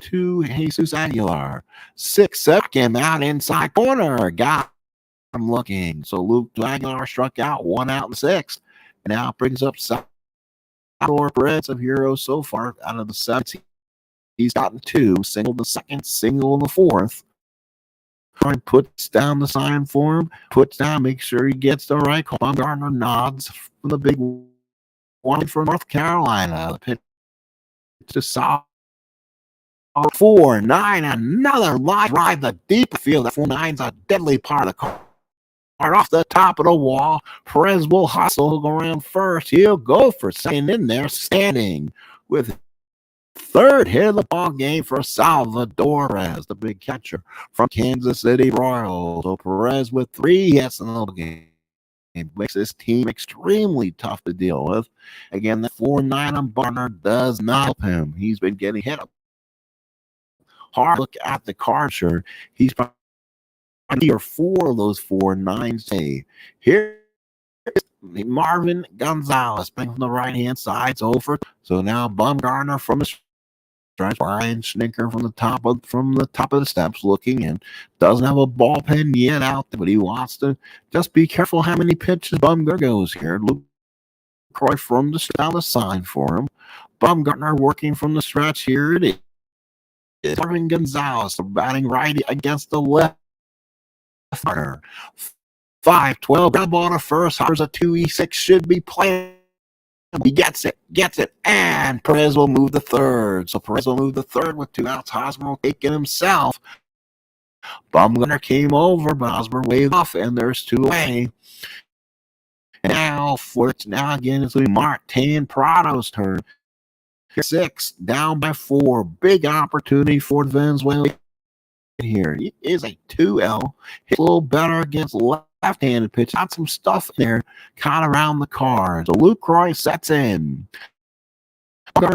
to Jesus Aguilar. 6-7 came out inside corner. Got him looking. So Luke Aguilar struck out, 1 out in the 6th. And now brings up Salvador Perez of heroes so far out of the 17. He's gotten 2. Single in the 2nd, single in the 4th. Puts down the sign for him, puts down, make sure he gets the right call. Bumgarner nods from the big one from North Carolina. The pitch to South 4-9, another line drive the deep field. That 4-9's a deadly part of the off the top of the wall. Perez will hustle. He'll go around first. He'll go for second in there, standing with third hit of the ball game for Salvador Perez, the big catcher from Kansas City Royals. So Perez with 3 hits in the game. It makes this team extremely tough to deal with. Again, the 4-9 on Bumgarner does not help him. He's been getting hit up hard. Look at the card, sure. He's probably 3 or 4 of those 4-9s. Here's Marvin Gonzalez playing from the right-hand side. It's over. So now Bumgarner from the stretch. Brian Schnicker from the top of the steps looking in. Doesn't have a bullpen yet out there, but he wants to just be careful how many pitches Bumgarner goes here. Luke Croy from the stretch, a sign for him. Bumgarner working from the stretch. Here it is. Marvin Gonzalez batting right against the left. 5-12. Ground ball to first. There's a 2-6. Should be playing. He gets it, and Perez will move the third. So Perez will move the third with 2 outs. Hosmer will take it himself. Bumgarner came over, but Hosmer waved off, and there's 2 away. And now again, it's Martin Prado's turn. 6, down by 4. Big opportunity for Venezuela here. He is a 2L. Hit a little better against left-handed pitch. Got some stuff in there, kind of around the cards. So Luke Croy sets in.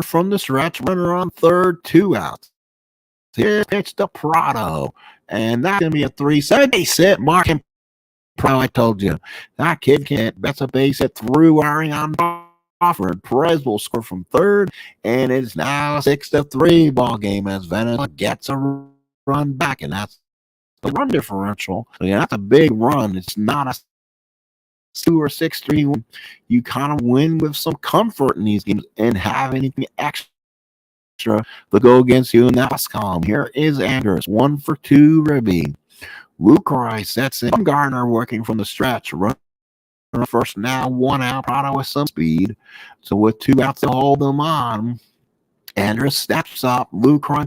From the stretch, runner on third, 2 outs. Here pitch to Prado. And that's going to be a 3-7 base hit. Martin Prado, I told you. That kid can't. That's a base hit through wiring on Crawford. Perez will score from third. And it's now a 6-3 ball game as Venezuela gets a run back. And that's the run differential. So yeah, that's a big run. It's not a 2 or 6-3. You kind of win with some comfort in these games and have anything extra to go against you in that last column. Here is Anders, 1 for 2 Ribby. Luke Croy sets in. Bumgarner working from the stretch. Run first now, 1 out. Prado with some speed. So with 2 outs to hold them on, Anders steps up. Luke Croy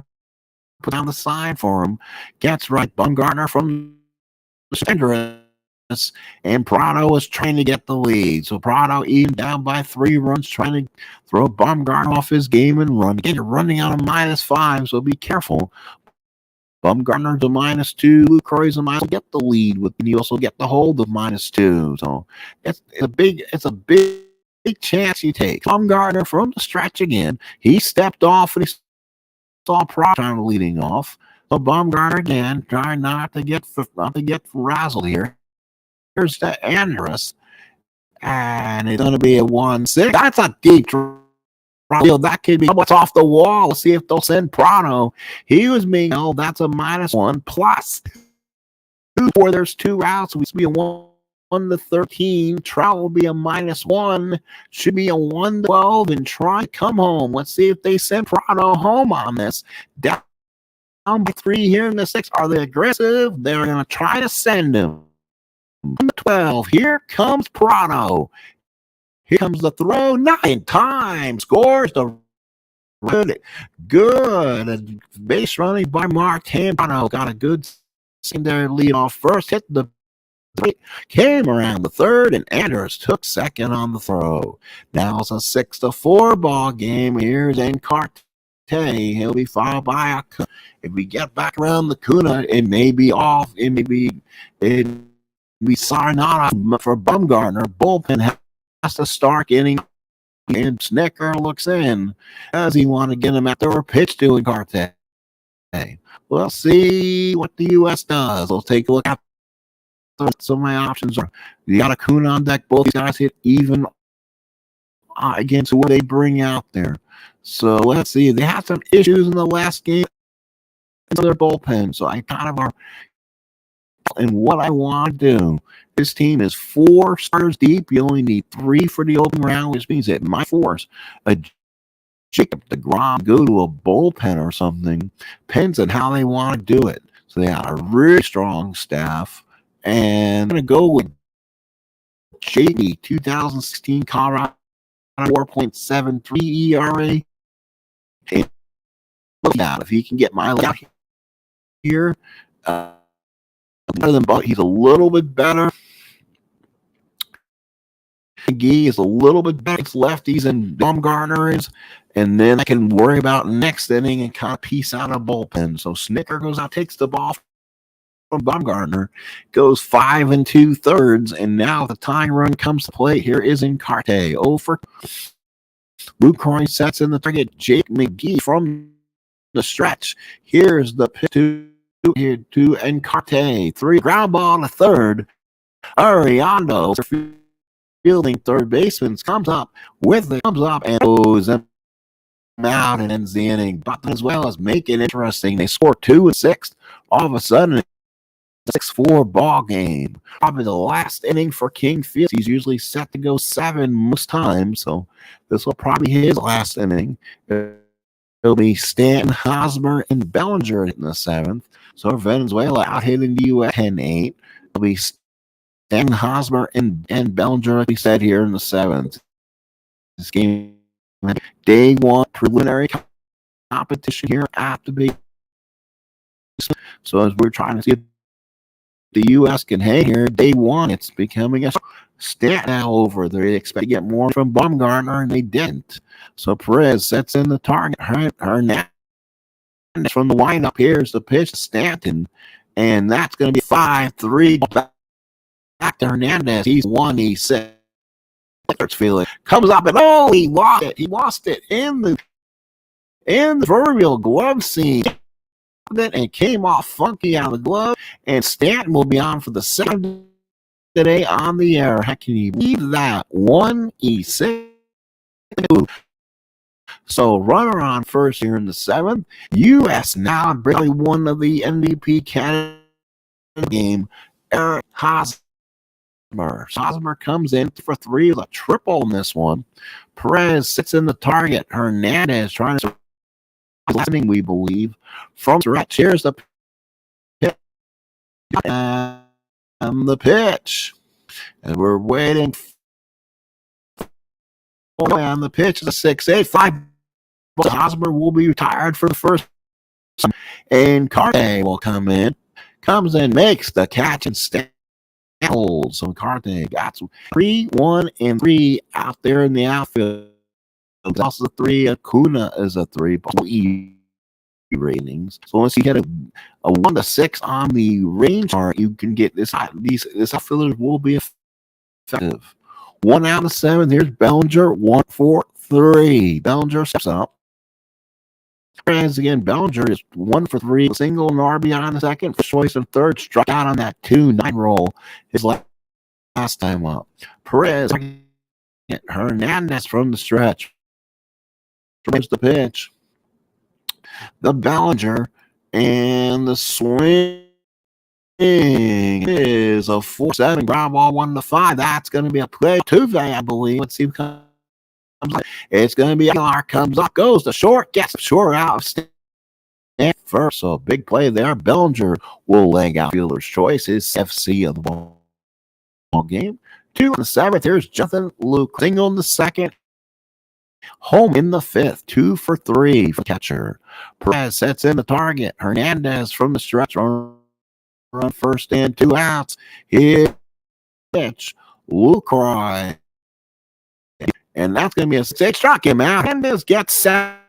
put down the sign for him. Gets right. Bumgarner from the center. And Prado is trying to get the lead. So Prado even down by 3 runs, trying to throw Bumgarner off his game and run. Again, you're running out of -5, so be careful. Bumgarner's a -2. Luke Croy's a -2. Get the lead, and you also get the hold of -2. So it's a big chance you take. Bumgarner from the stretch again. He stepped off and he saw Prado leading off. So Bumgarner again, trying not to get frazzled here. Here's to Andrus, and it's going to be a 1-6. That's a deep drive. That could be what's off the wall. Let's see if they'll send Prado. He was being, that's a -1 plus 2 where there's 2 outs. It would be a 1-13. Trout will be a -1. Should be a 1-12 and try to come home. Let's see if they send Prado home on this. Down by 3 here in the 6. Are they aggressive? They're going to try to send him. 12. Here comes Prado. Here comes the throw. 9 times. Scores the good base running by Martin Prado. Got a good secondary lead off first. Hit the 3. Came around the third, and Anders took second on the throw. Now it's a 6-4 ball game. Here's Encarte. He'll be followed by a. If we get back around the Kuna, it may be off. It may be. We saw not for Bumgarner. Bullpen has to start getting, and Schnicker looks in. Does he want to get him at the pitch to Encarte? We'll see what the U.S. does. We'll take a look at some of my options. You got Acuna on deck. Both these guys hit even against what they bring out there. So let's see. They had some issues in the last game in their bullpen. So I kind of are. And what I want to do, this team is 4 starters deep. You only need 3 for the open round, which means that my force, a Jacob DeGrom, go to a bullpen or something. Depends on how they want to do it. So they got a really strong staff. And I'm going to go with JD, 2016 Colorado, 4.73 ERA. And look at if he can get my out here. Better than Buck. He's a little bit better. McGee is a little bit better. It's lefties and Baumgartner is, and then I can worry about next inning and kind of piece out a bullpen. So Snicker goes out, takes the ball from Baumgartner, goes 5 2/3, and now the tying run comes to play. Here is Encarte. 0 for Lucroy sets in the target. Jake McGee from the stretch. Here's the pitch to Encarte. 3 ground ball to third. Ariando fielding third baseman comes up and goes him out and ends the inning. But as well as make it interesting, they score 2 and 6. All of a sudden, 6-4 ball game. Probably the last inning for King Fields. He's usually set to go 7 most times, so this will probably be his last inning. It'll be Stanton, Hosmer, and Bellinger in the 7th. So Venezuela out hitting the U.S. 10-8. It'll be Stanton, Hosmer, and Bellinger, like we said, here in the 7th. This game, day 1 preliminary competition here at the base. So as we're trying to see if the U.S. can hang here, day 1, it's becoming a Stat now over. They expect to get more from Baumgartner, and they didn't. So Perez sets in the target. Hernandez from the windup. Here's the pitch to Stanton, and that's going to be 5-3. Back to Hernandez. He's 1. He's 6. Feeling comes up and he lost it. He lost it in the proverbial glove scene. And came off funky out of the glove. And Stanton will be on for the second today on the air. How can you believe that? 1-6. So runner on first here in the 7th. U.S. now barely one of the MVP candidate game. Eric Hosmer. Hosmer comes in for 3 with a triple in this one. Perez sits in the target. Hernandez trying to listening, we believe, from Strat. Here's the pitch. And the pitch. And we're waiting on the pitch. The 6-8. 5. Hosmer will be retired for the first. And Carte will come in. Comes in, makes the catch, and stands. So Carte got 3, 1, and 3 out there in the outfield. It's also a 3. Acuna is a 3. Ratings. So once you get a 1-6 on the range chart, you can get this outfielder will be effective. 1 out of 7. Here's Bellinger. 1 for 3. Bellinger steps up. As again, Bellinger is 1 for 3. Single and RBI on the second. First choice and third. Struck out on that 2-9 roll. His last time up. Perez. Hernandez from the stretch. Here's the pitch. The Ballinger, and the swing is a 4-7 ground ball 1-5. That's going to be a play. Tuve, I believe. Let's see who comes up. It's going to be Aguilar. Comes up, goes to short, gets short out. Stand first. So big play there. Bellinger will leg out fielder's choice. His FC of the ball game. 2 in the 7th. Here's Jonathan Luke. Single in the 2nd. Home in the 5th. 2 for 3 for catcher. Perez sets in the target. Hernandez from the stretch. Run first and 2 outs. Here pitch. Lucroy. And that's going to be a 6. Struck him out. Hernandez gets set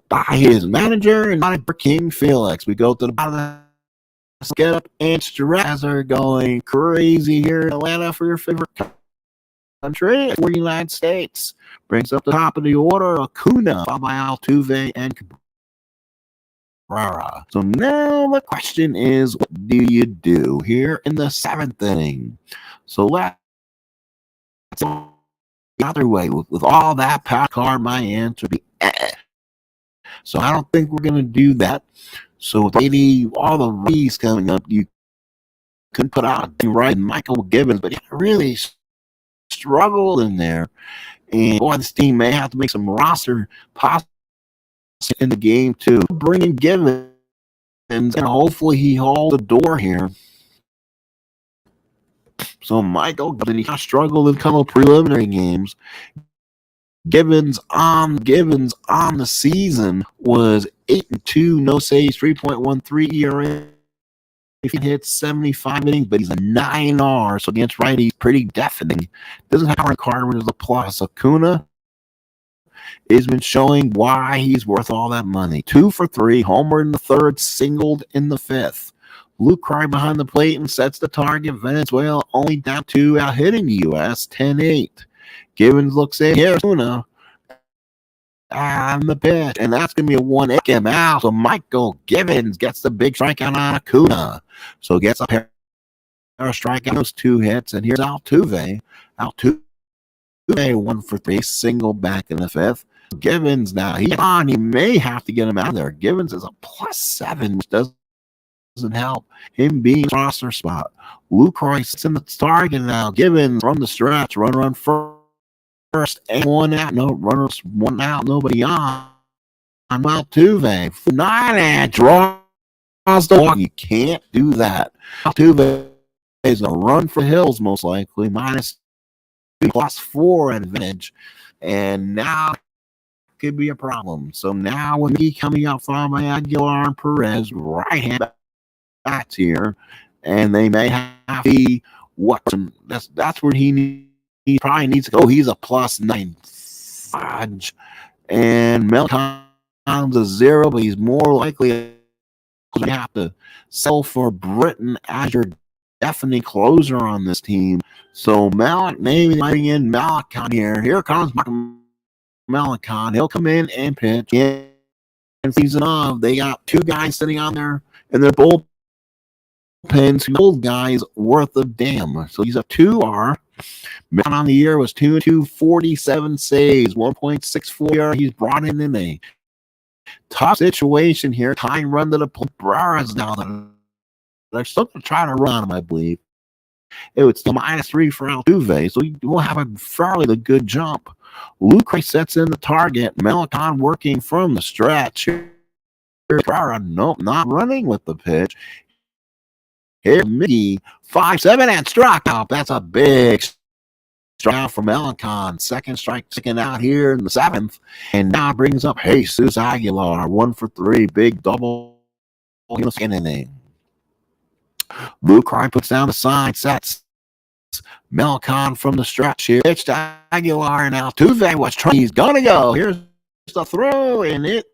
by his manager and not for King Felix. We go to the bottom of the get up, and Strat are going crazy here in Atlanta for your favorite country for the United States. Brings up the top of the order Acuna, followed by Altuve and Cabrera. So now the question is, what do you do here in the 7th inning? So let's go the other way. With all that power card, my answer would be So I don't think we're going to do that. So with all the Rees coming up, you could put out right Michael Gibbons, but he really struggled in there. And boy, this team may have to make some roster possible in the game too. Bringing Gibbons, and hopefully he holds the door here. So Michael Gibbons, he struggled in a couple of preliminary games. Gibbons on the season was 8-2, no saves, 3.13 ERA. hits 75 innings, but he's a 9R. So against righties, pretty deafening. Doesn't have a card, which is a plus. Acuna has been showing why he's worth all that money. 2 for 3, homer in the third, singled in the fifth. Luke Cry behind the plate and sets the target. Venezuela only down 2, out hitting the U.S. 10-8. Givens looks in here. Acuna on the pitch, and that's going to be a 1-8 him out. So Michael Givens gets the big strikeout on Acuna. So gets a pair of strikeouts, those 2 hits, and here's Altuve. Altuve 1 for 3, single back in the fifth. Givens now, he may have to get him out of there. Givens is a +7, which doesn't help him being a roster spot. Luke Royce in the target now. Givens from the stretch, run first, and 1 out, no runners, 1 out, nobody on. Altuve 9 and draws the walk. You can't do that. Altuve is a run for hills, most likely, -2, +4 advantage, and now could be a problem. So now with me coming out followed by Aguilar and Perez, right hand bats here, and they may have to be what that's where he probably needs to go. He's a +9 fudge, and Melton's a 0, but he's more likely to have to sell for Britton as your definite closer on this team. So Malik maybe letting in Malicon here. Here comes Malicon. He'll come in and pitch. And season off, they got 2 guys sitting on there in their bullpens. Old guys worth of damn. So he's a 2R. Man on the year was 247 saves, 1.64. He's brought in a tough situation here. Tying run to the Cabrera's now. They're still going to try to run him, I believe. It was still -3 for Altuve, so you will have a fairly good jump. Lucre sets in the target. Melicon working from the stretch. Cabrera, nope, not running with the pitch. Here, Mickey, 5-7 and struck out. That's a big strike from Melicon. Second strike sticking out here in the 7th, and now brings up Jesus Aguilar, 1 for 3, big double inning. Blue Cry puts down the sign, sets. Melicon from the stretch here. Pitch to Aguilar, and Altuve was trying. He's going to go. Here's the throw, and it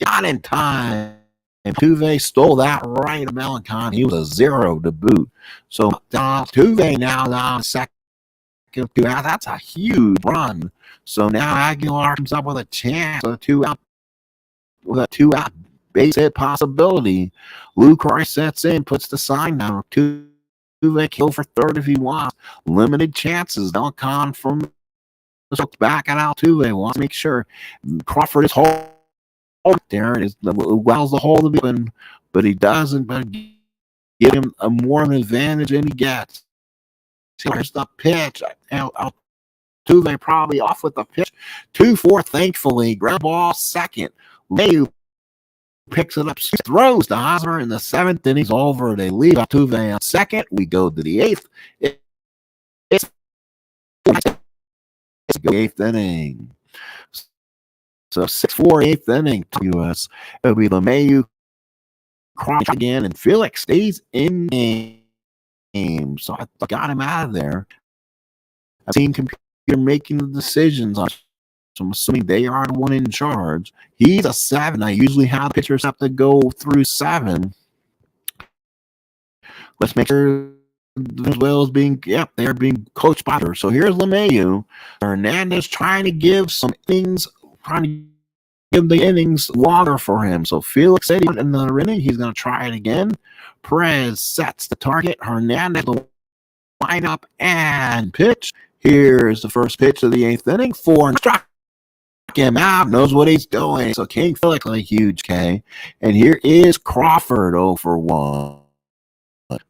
got in time. And Altuve stole that right of Melicon. He was a 0 to boot. So Altuve now down second. That's a huge run. So now Aguilar comes up with a chance of a 2-out base hit possibility. Lucroy sets in, puts the sign down. Altuve kill for third if he wants. Limited chances. Melicon from the back at Altuve wants to make sure Crawford is whole. There it is. Wells the hole to be open, but he doesn't. But give him a more of an advantage than he gets. Here's the pitch. Altuve probably off with the pitch. 2-4, thankfully. Ground ball second. Mayu picks it up, throws to Hosmer in the 7th inning's over. They leave Altuve on second. We go to the 8th. It's the 8th inning. So 6-4, 8th inning to us. It'll be LeMayu cross again, and Felix stays in game. So I got him out of there. I've seen computer making the decisions on. So I'm assuming they are the one in charge. He's a 7. I usually have pitchers have to go through 7. Let's make sure Venezuela is they're being coached by her. So here's LeMayu. Hernandez trying to give some innings, trying to give the innings longer for him. So Felix said in another inning, he's going to try it again. Perez sets the target. Hernandez will line up and pitch. Here's the first pitch of the 8th inning. 4 struck him out, knows what he's doing. So King Felix a huge K. And here is Crawford 0 for 1.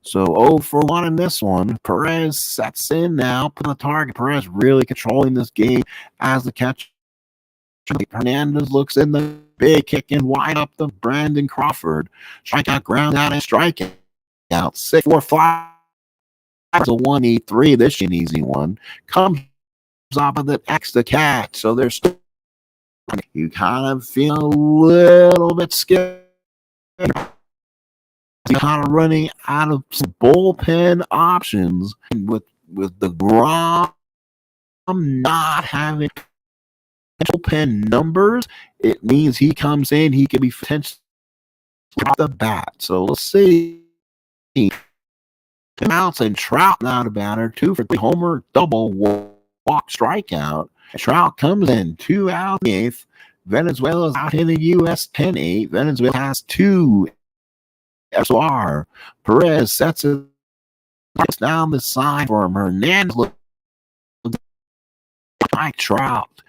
So 0 for 1 in this one. Perez sets in now, put on the target. Perez really controlling this game as the catcher. Hernandez looks in the big kick and wide up to Brandon Crawford. Strikeout, ground out, and strikeout. 6-4-5. It's a 1-3. This is an easy one. Comes off of the extra catch. So there's you kind of feel a little bit scared. kind of running out of some bullpen options with the Grom not having bullpen numbers. It means he comes in, he could be potentially off the bat. So let's see. Outs and Trout now the batter, 2 for 3 homer, double walk strikeout. Trout comes in 2 out in the 8th. Venezuela's out in the U.S. 10-8. Venezuela has 2 SR. Perez sets it down the side for him. Hernandez Mike Trout,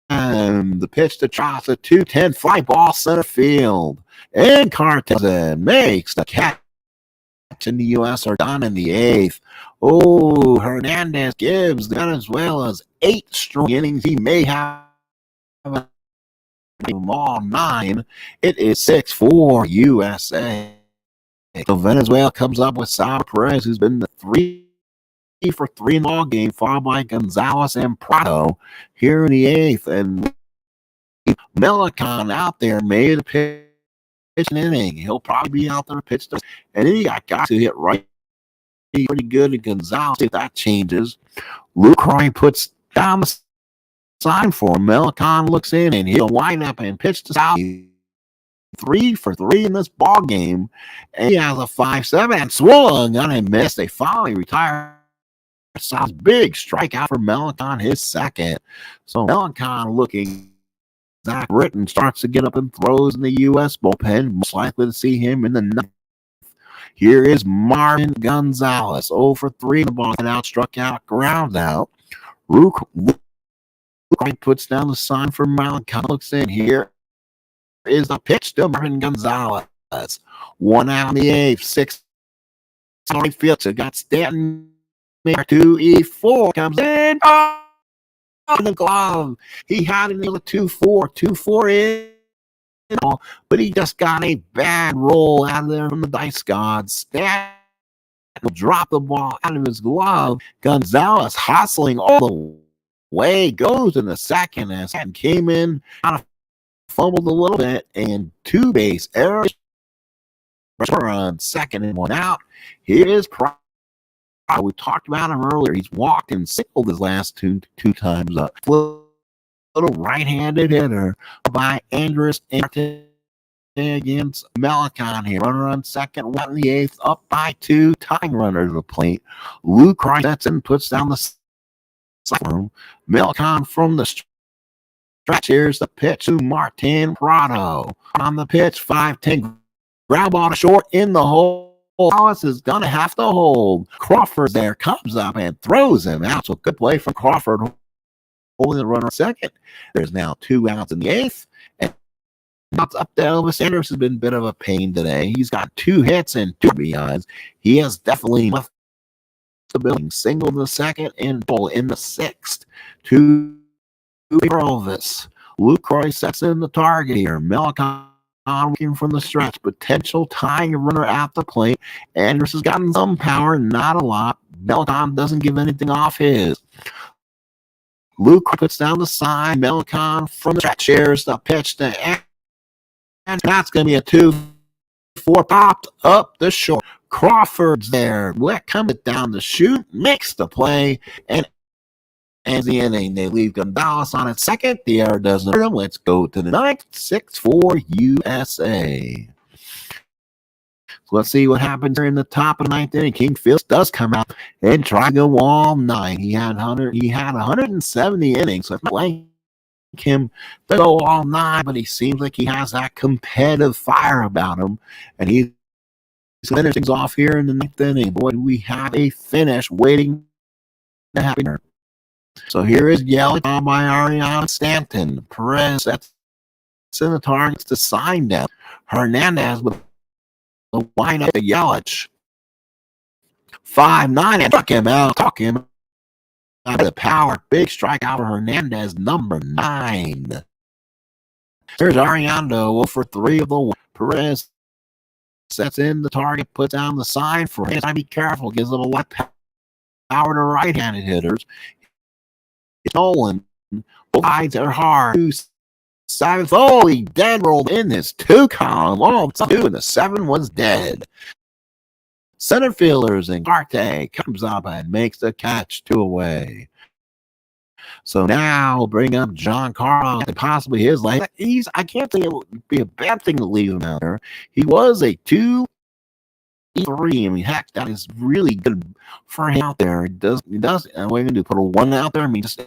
and the pitch to Trout, a 2-10 fly ball center field. And Cartez makes the catch. In the U.S. are done in the 8th. Oh, Hernandez gives Venezuela's 8 strong innings. He may have all 9. It is 6-4 USA. So Venezuela comes up with Sal Perez, who's been the 3 for 3 in the ball game, followed by Gonzalez and Prado here in the 8th. And Melicon out there made a pitch an inning. He'll probably be out there to pitch. And then you got guys who hit right pretty good in Gonzalez. If that changes, Lucroy puts down the sign for him. Melicon looks in and he'll line up and pitch to South. 3 for 3 in this ball game. And he has a 5-7 and swung on and missed. They finally retire. South's big strikeout for Melicon, his 2nd. So Melicon looking. Zach Britton starts to get up and throws in the U.S. bullpen. Most likely to see him in the 9th. Here is Marvin Gonzalez. 0 for 3 in the ball. Out, struck out, ground out. Rook puts down the sign for Melicon. Looks in. Here is the pitch to Marvin Gonzalez. 1 out in the 8th. 6 right field. So got Stanton. 2-4 comes in. Oh! The glove. He had another 2-4 in, but he just got a bad roll out of there from the dice gods. Stat will drop the ball out of his glove. Gonzalez hustling all the way, goes in the 2nd as Stan came in, kind of fumbled a little bit, and 2 base errors on 2nd and 1 out. Here is Pride. We talked about him earlier. He's walked and singled his last two times up. Little right-handed hitter by Andres against Melicon here. Runner on 2nd, 1 in the 8th, up by 2. Tying runner to the plate. Luke sets in, puts down the side. Melicon from the stretch. Here's the pitch to Martin Prado. On the pitch, 5-10. Ground ball to short in the hole. Dallas is going to have to hold. Crawford there comes up and throws him out. So good play from Crawford holding the runner 2nd. There's now 2 outs in the 8th. And up to Elvis Andrus has been a bit of a pain today. He's got 2 hits and 2 RBIs. He has definitely left the building. Single in the 2nd and ball in the 6th. 2 for Elvis. Luke Croy sets in the target here. Melicon looking from the stretch, potential tying runner at the plate. Andrus has gotten some power, not a lot. Melicon doesn't give anything off his. Luke puts down the side. Melicon from the stretch. Shares the pitch to and that's going to be a 2-4 popped up the short. Crawford's there. Comes down the chute, makes the play, and ends the inning. They leave Gonzalez on at 2nd. The error doesn't hurt him. Let's go to the 9th. 6-4 USA. So let's see what happens here in the top of the 9th inning. King Phillips does come out and try to go all 9. He had 170 innings. So I like him to go all 9, but he seems like he has that competitive fire about him, and he's finished things off here in the 9th inning. Boy, do we have a finish waiting to happen. So here is Yelich by Ariana Stanton. Perez sets in the targets to sign down. Hernandez with the windup to Yelich. 5-9 and struck him out. Talk him out of the power. Big strikeout for Hernandez, number 9. There's Ariando 0 for 3 of the 1. Perez sets in the target, puts down the sign for him. Be careful, gives it a lot of power to right-handed hitters. Nolan, both sides are hard. seventh. Oh, he dead rolled in this 2 column. Oh, 2, and the 7 was dead. Center fielders and Carte comes up and makes the catch 2 away. So now bring up John Carl and possibly his life. I can't think it would be a bad thing to leave him out there. He was a 2-3. I mean, heck, that is really good for him out there. It does. What are you gonna do? Put a 1 out there? I mean, just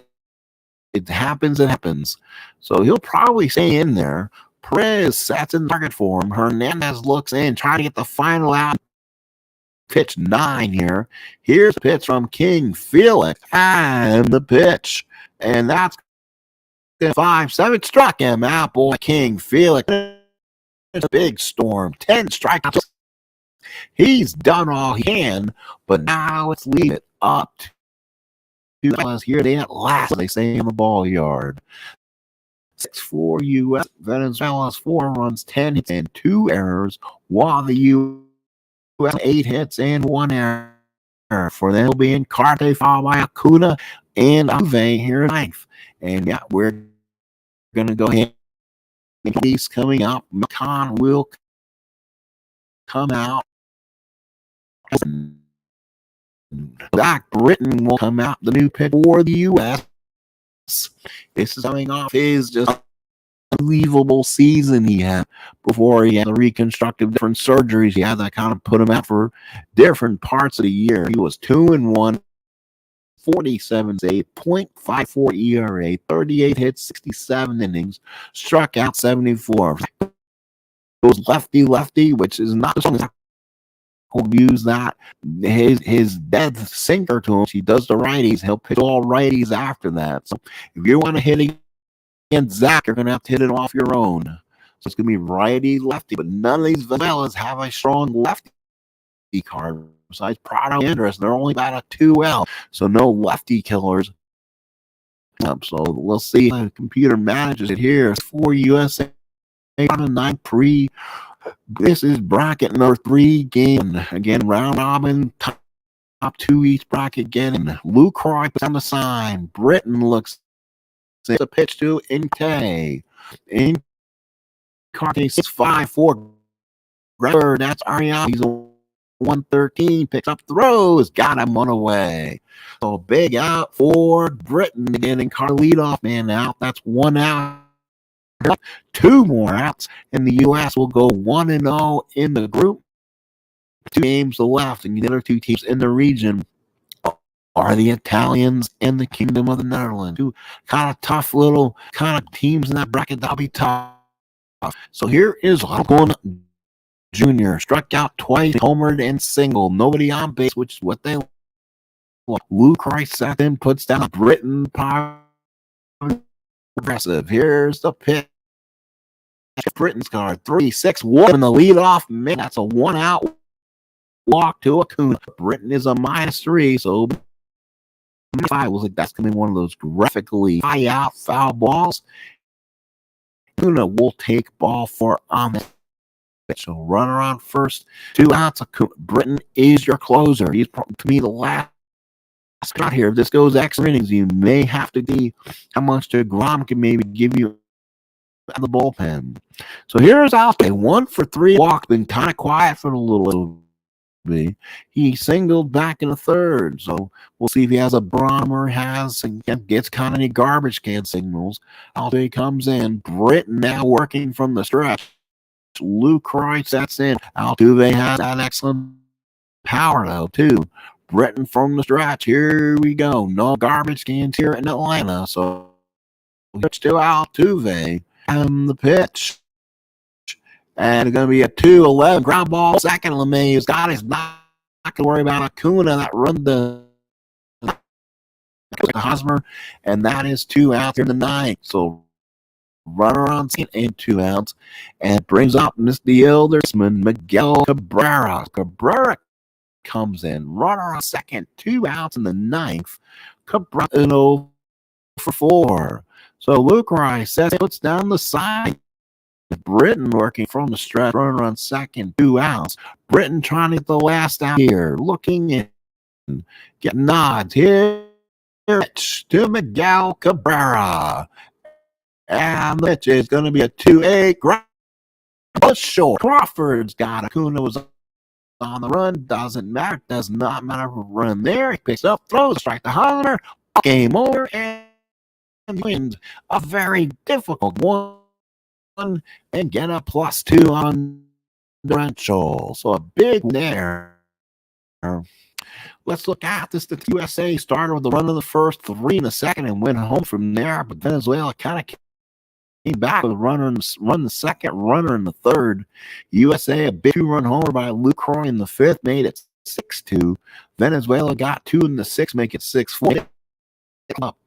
it happens. It happens. So he'll probably stay in there. Perez sets in the target for him. Hernandez looks in, trying to get the final out. Pitch 9 here. Here's a pitch from King Felix. And the pitch. And that's 5-7. Struck him out, boy. King Felix. It's a big storm. 10 strikeouts. He's done all he can, but now it's leave it up to us here at last, they say in the ball yard. 6-4 U.S. Venezuela's 4 runs, 10 hits, and 2 errors, while the U.S. 8 hits and 1 error. For them will be in Carte, followed by Acuna and Altuve here at 9th. And yeah, we're going to go ahead. He's coming up. McCon will come out. Zach Britton will come out, the new pick for the U.S. This is coming off his just unbelievable season he had before he had the reconstructive different surgeries. He had that kind of put him out for different parts of the year. He was 2-1, 47 save, .54 ERA, 38 hits, 67 innings, struck out 74. It was lefty, which is not something he'll use that his dead sinker to him. He does the righties. He'll pitch all righties after that. So if you want to hit against Zach, you're going to have to hit it off your own. So it's going to be righty, lefty. But none of these Venezuelans have a strong lefty card. Besides Prado and Andres, they're only about a 2L. So no lefty killers. So we'll see how the computer manages it here. For USA on a 9 pre. This is bracket number 3 game. Again, round robin, top 2 each bracket again. And Luke Croy puts on the sign. Britton looks a pitch to Inte. In Carte 6-5-4. Gregor, that's Ariana. He's a 113. Picks up throws. Got him 1 away. So big out for Britton again. And Carte leadoff man out. That's 1 out. 2 more outs, and the U.S. will go 1-0 in the group. 2 games left, and the other 2 teams in the region are the Italians and the Kingdom of the Netherlands. 2 kind of tough little kind of teams in that bracket. That'll be tough. So here is Alcon Jr. Struck out twice, homered and single. Nobody on base, which is what they want. Luke Christ second puts down Britton aggressive. Here's the pitch. Britton's card 3-6-1 in the leadoff. Man, that's a 1 out walk to Acuna. Britton is a -3, so I was like, that's gonna be one of those graphically high out foul balls. Acuna will take ball 4 on the pitch. So runner on first, 2 outs. Britton is your closer. He's to me the last shot here. If this goes extra innings, you may have to see how much DeGrom can maybe give you the bullpen. So here's Altuve, 1 for 3 walks, been kind of quiet for a little bit. He singled back in the 3rd, so we'll see if he has a barometer, gets kind of any garbage can signals. Altuve comes in. Britton now working from the stretch. Luke Croy sets in. Altuve has that excellent power though too. Britton from the stretch. Here we go. No garbage cans here in Atlanta. So pitch to Altuve. And the pitch. And it's going to be a 2-11 ground ball. Second, LeMay has got his not going to worry about Acuna that run the Hosmer. And that is 2 outs in the 9th. So runner on second and 2 outs. And brings up the eldersman, Miguel Cabrera. Cabrera comes in. Runner on second, 2 outs in the 9th. Cabrera 0 for 4. So Luke Rice puts down the side. Britton working from the stretch, runner on second, 2 outs. Britton trying to get the last out here, looking in, getting nods here to Miguel Cabrera. And which is going to be a 2-8. Short. Crawford's got Acuna was on the run. Doesn't matter. Does not matter. Run there. He picks up, throws, strike the Hollander. Game over, and wins a very difficult one and get a +2 on differential. So a big win there. Let's look at this. The USA started with the run of the first, 3 in the second, and went home from there. But Venezuela kind of came back with a run the second, runner in the third. USA, a big 2-run homer by Lucroy in the fifth, made it 6-2. Venezuela got 2 in the sixth, make it 6-4.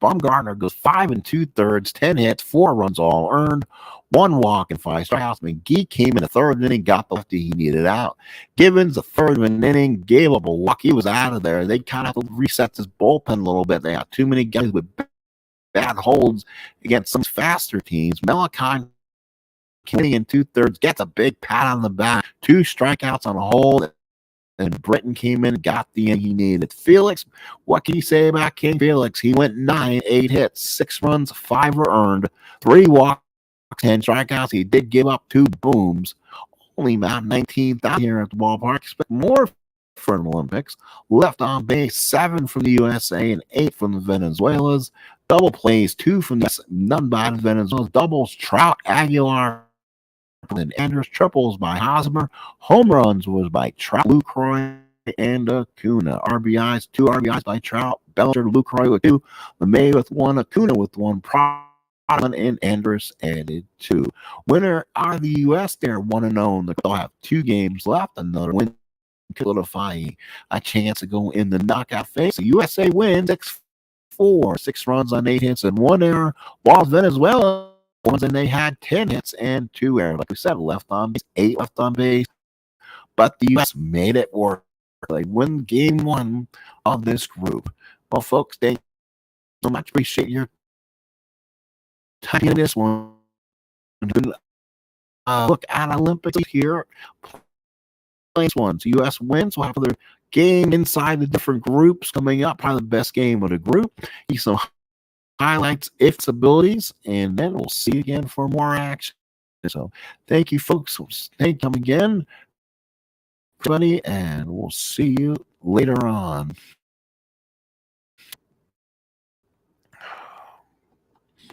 Bumgarner goes 5 2/3, 10 hits, 4 runs all earned, 1 walk and 5 strikeouts. McGee came in the third inning, got the lefty he needed out. Gibbons, the third of an inning, gave up a walk. He was out of there. They kind of reset this bullpen a little bit. They got too many guys with bad holds against some faster teams. Melicon came in 2/3, gets a big pat on the back, 2 strikeouts on a hold. And Britton came in, got the end he needed. Felix, what can you say about King Felix? He went 9, 8 hits, 6 runs, 5 were earned, 3 walks, 10 strikeouts. He did give up 2 booms. Only about 19,000 here at the ballpark. Expect more for an Olympics. Left on base, 7 from the USA and 8 from the Venezuelans. Double plays, 2 from the none by the Venezuelans. Doubles, Trout, Aguilar, and Andrews. Triples by Hosmer. Home runs was by Trout, Lucroy, and Acuna. RBIs, 2 RBIs by Trout, Bellinger, Lucroy with 2, LeMay with 1, Acuna with 1, Prodman and Andrus added 2. Winner are the U.S. They're 1-0. They'll have 2 games left. Another win to solidify a chance to go in the knockout phase. The USA wins 6-4, 6 runs on 8 hits and 1 error, while Venezuela and they had 10 hits and 2 errors. Like we said, left on base, 8 left on base. But the U.S. made it work. They win game 1 of this group. Well, folks, thank you so much. Appreciate your time in this one. Look at Olympics here. Place ones. U.S. wins. We'll have another game inside the different groups coming up. Probably the best game of the group. Some highlights its abilities, and then we'll see you again for more action. So thank you, folks. Thank you again, everybody, and we'll see you later on.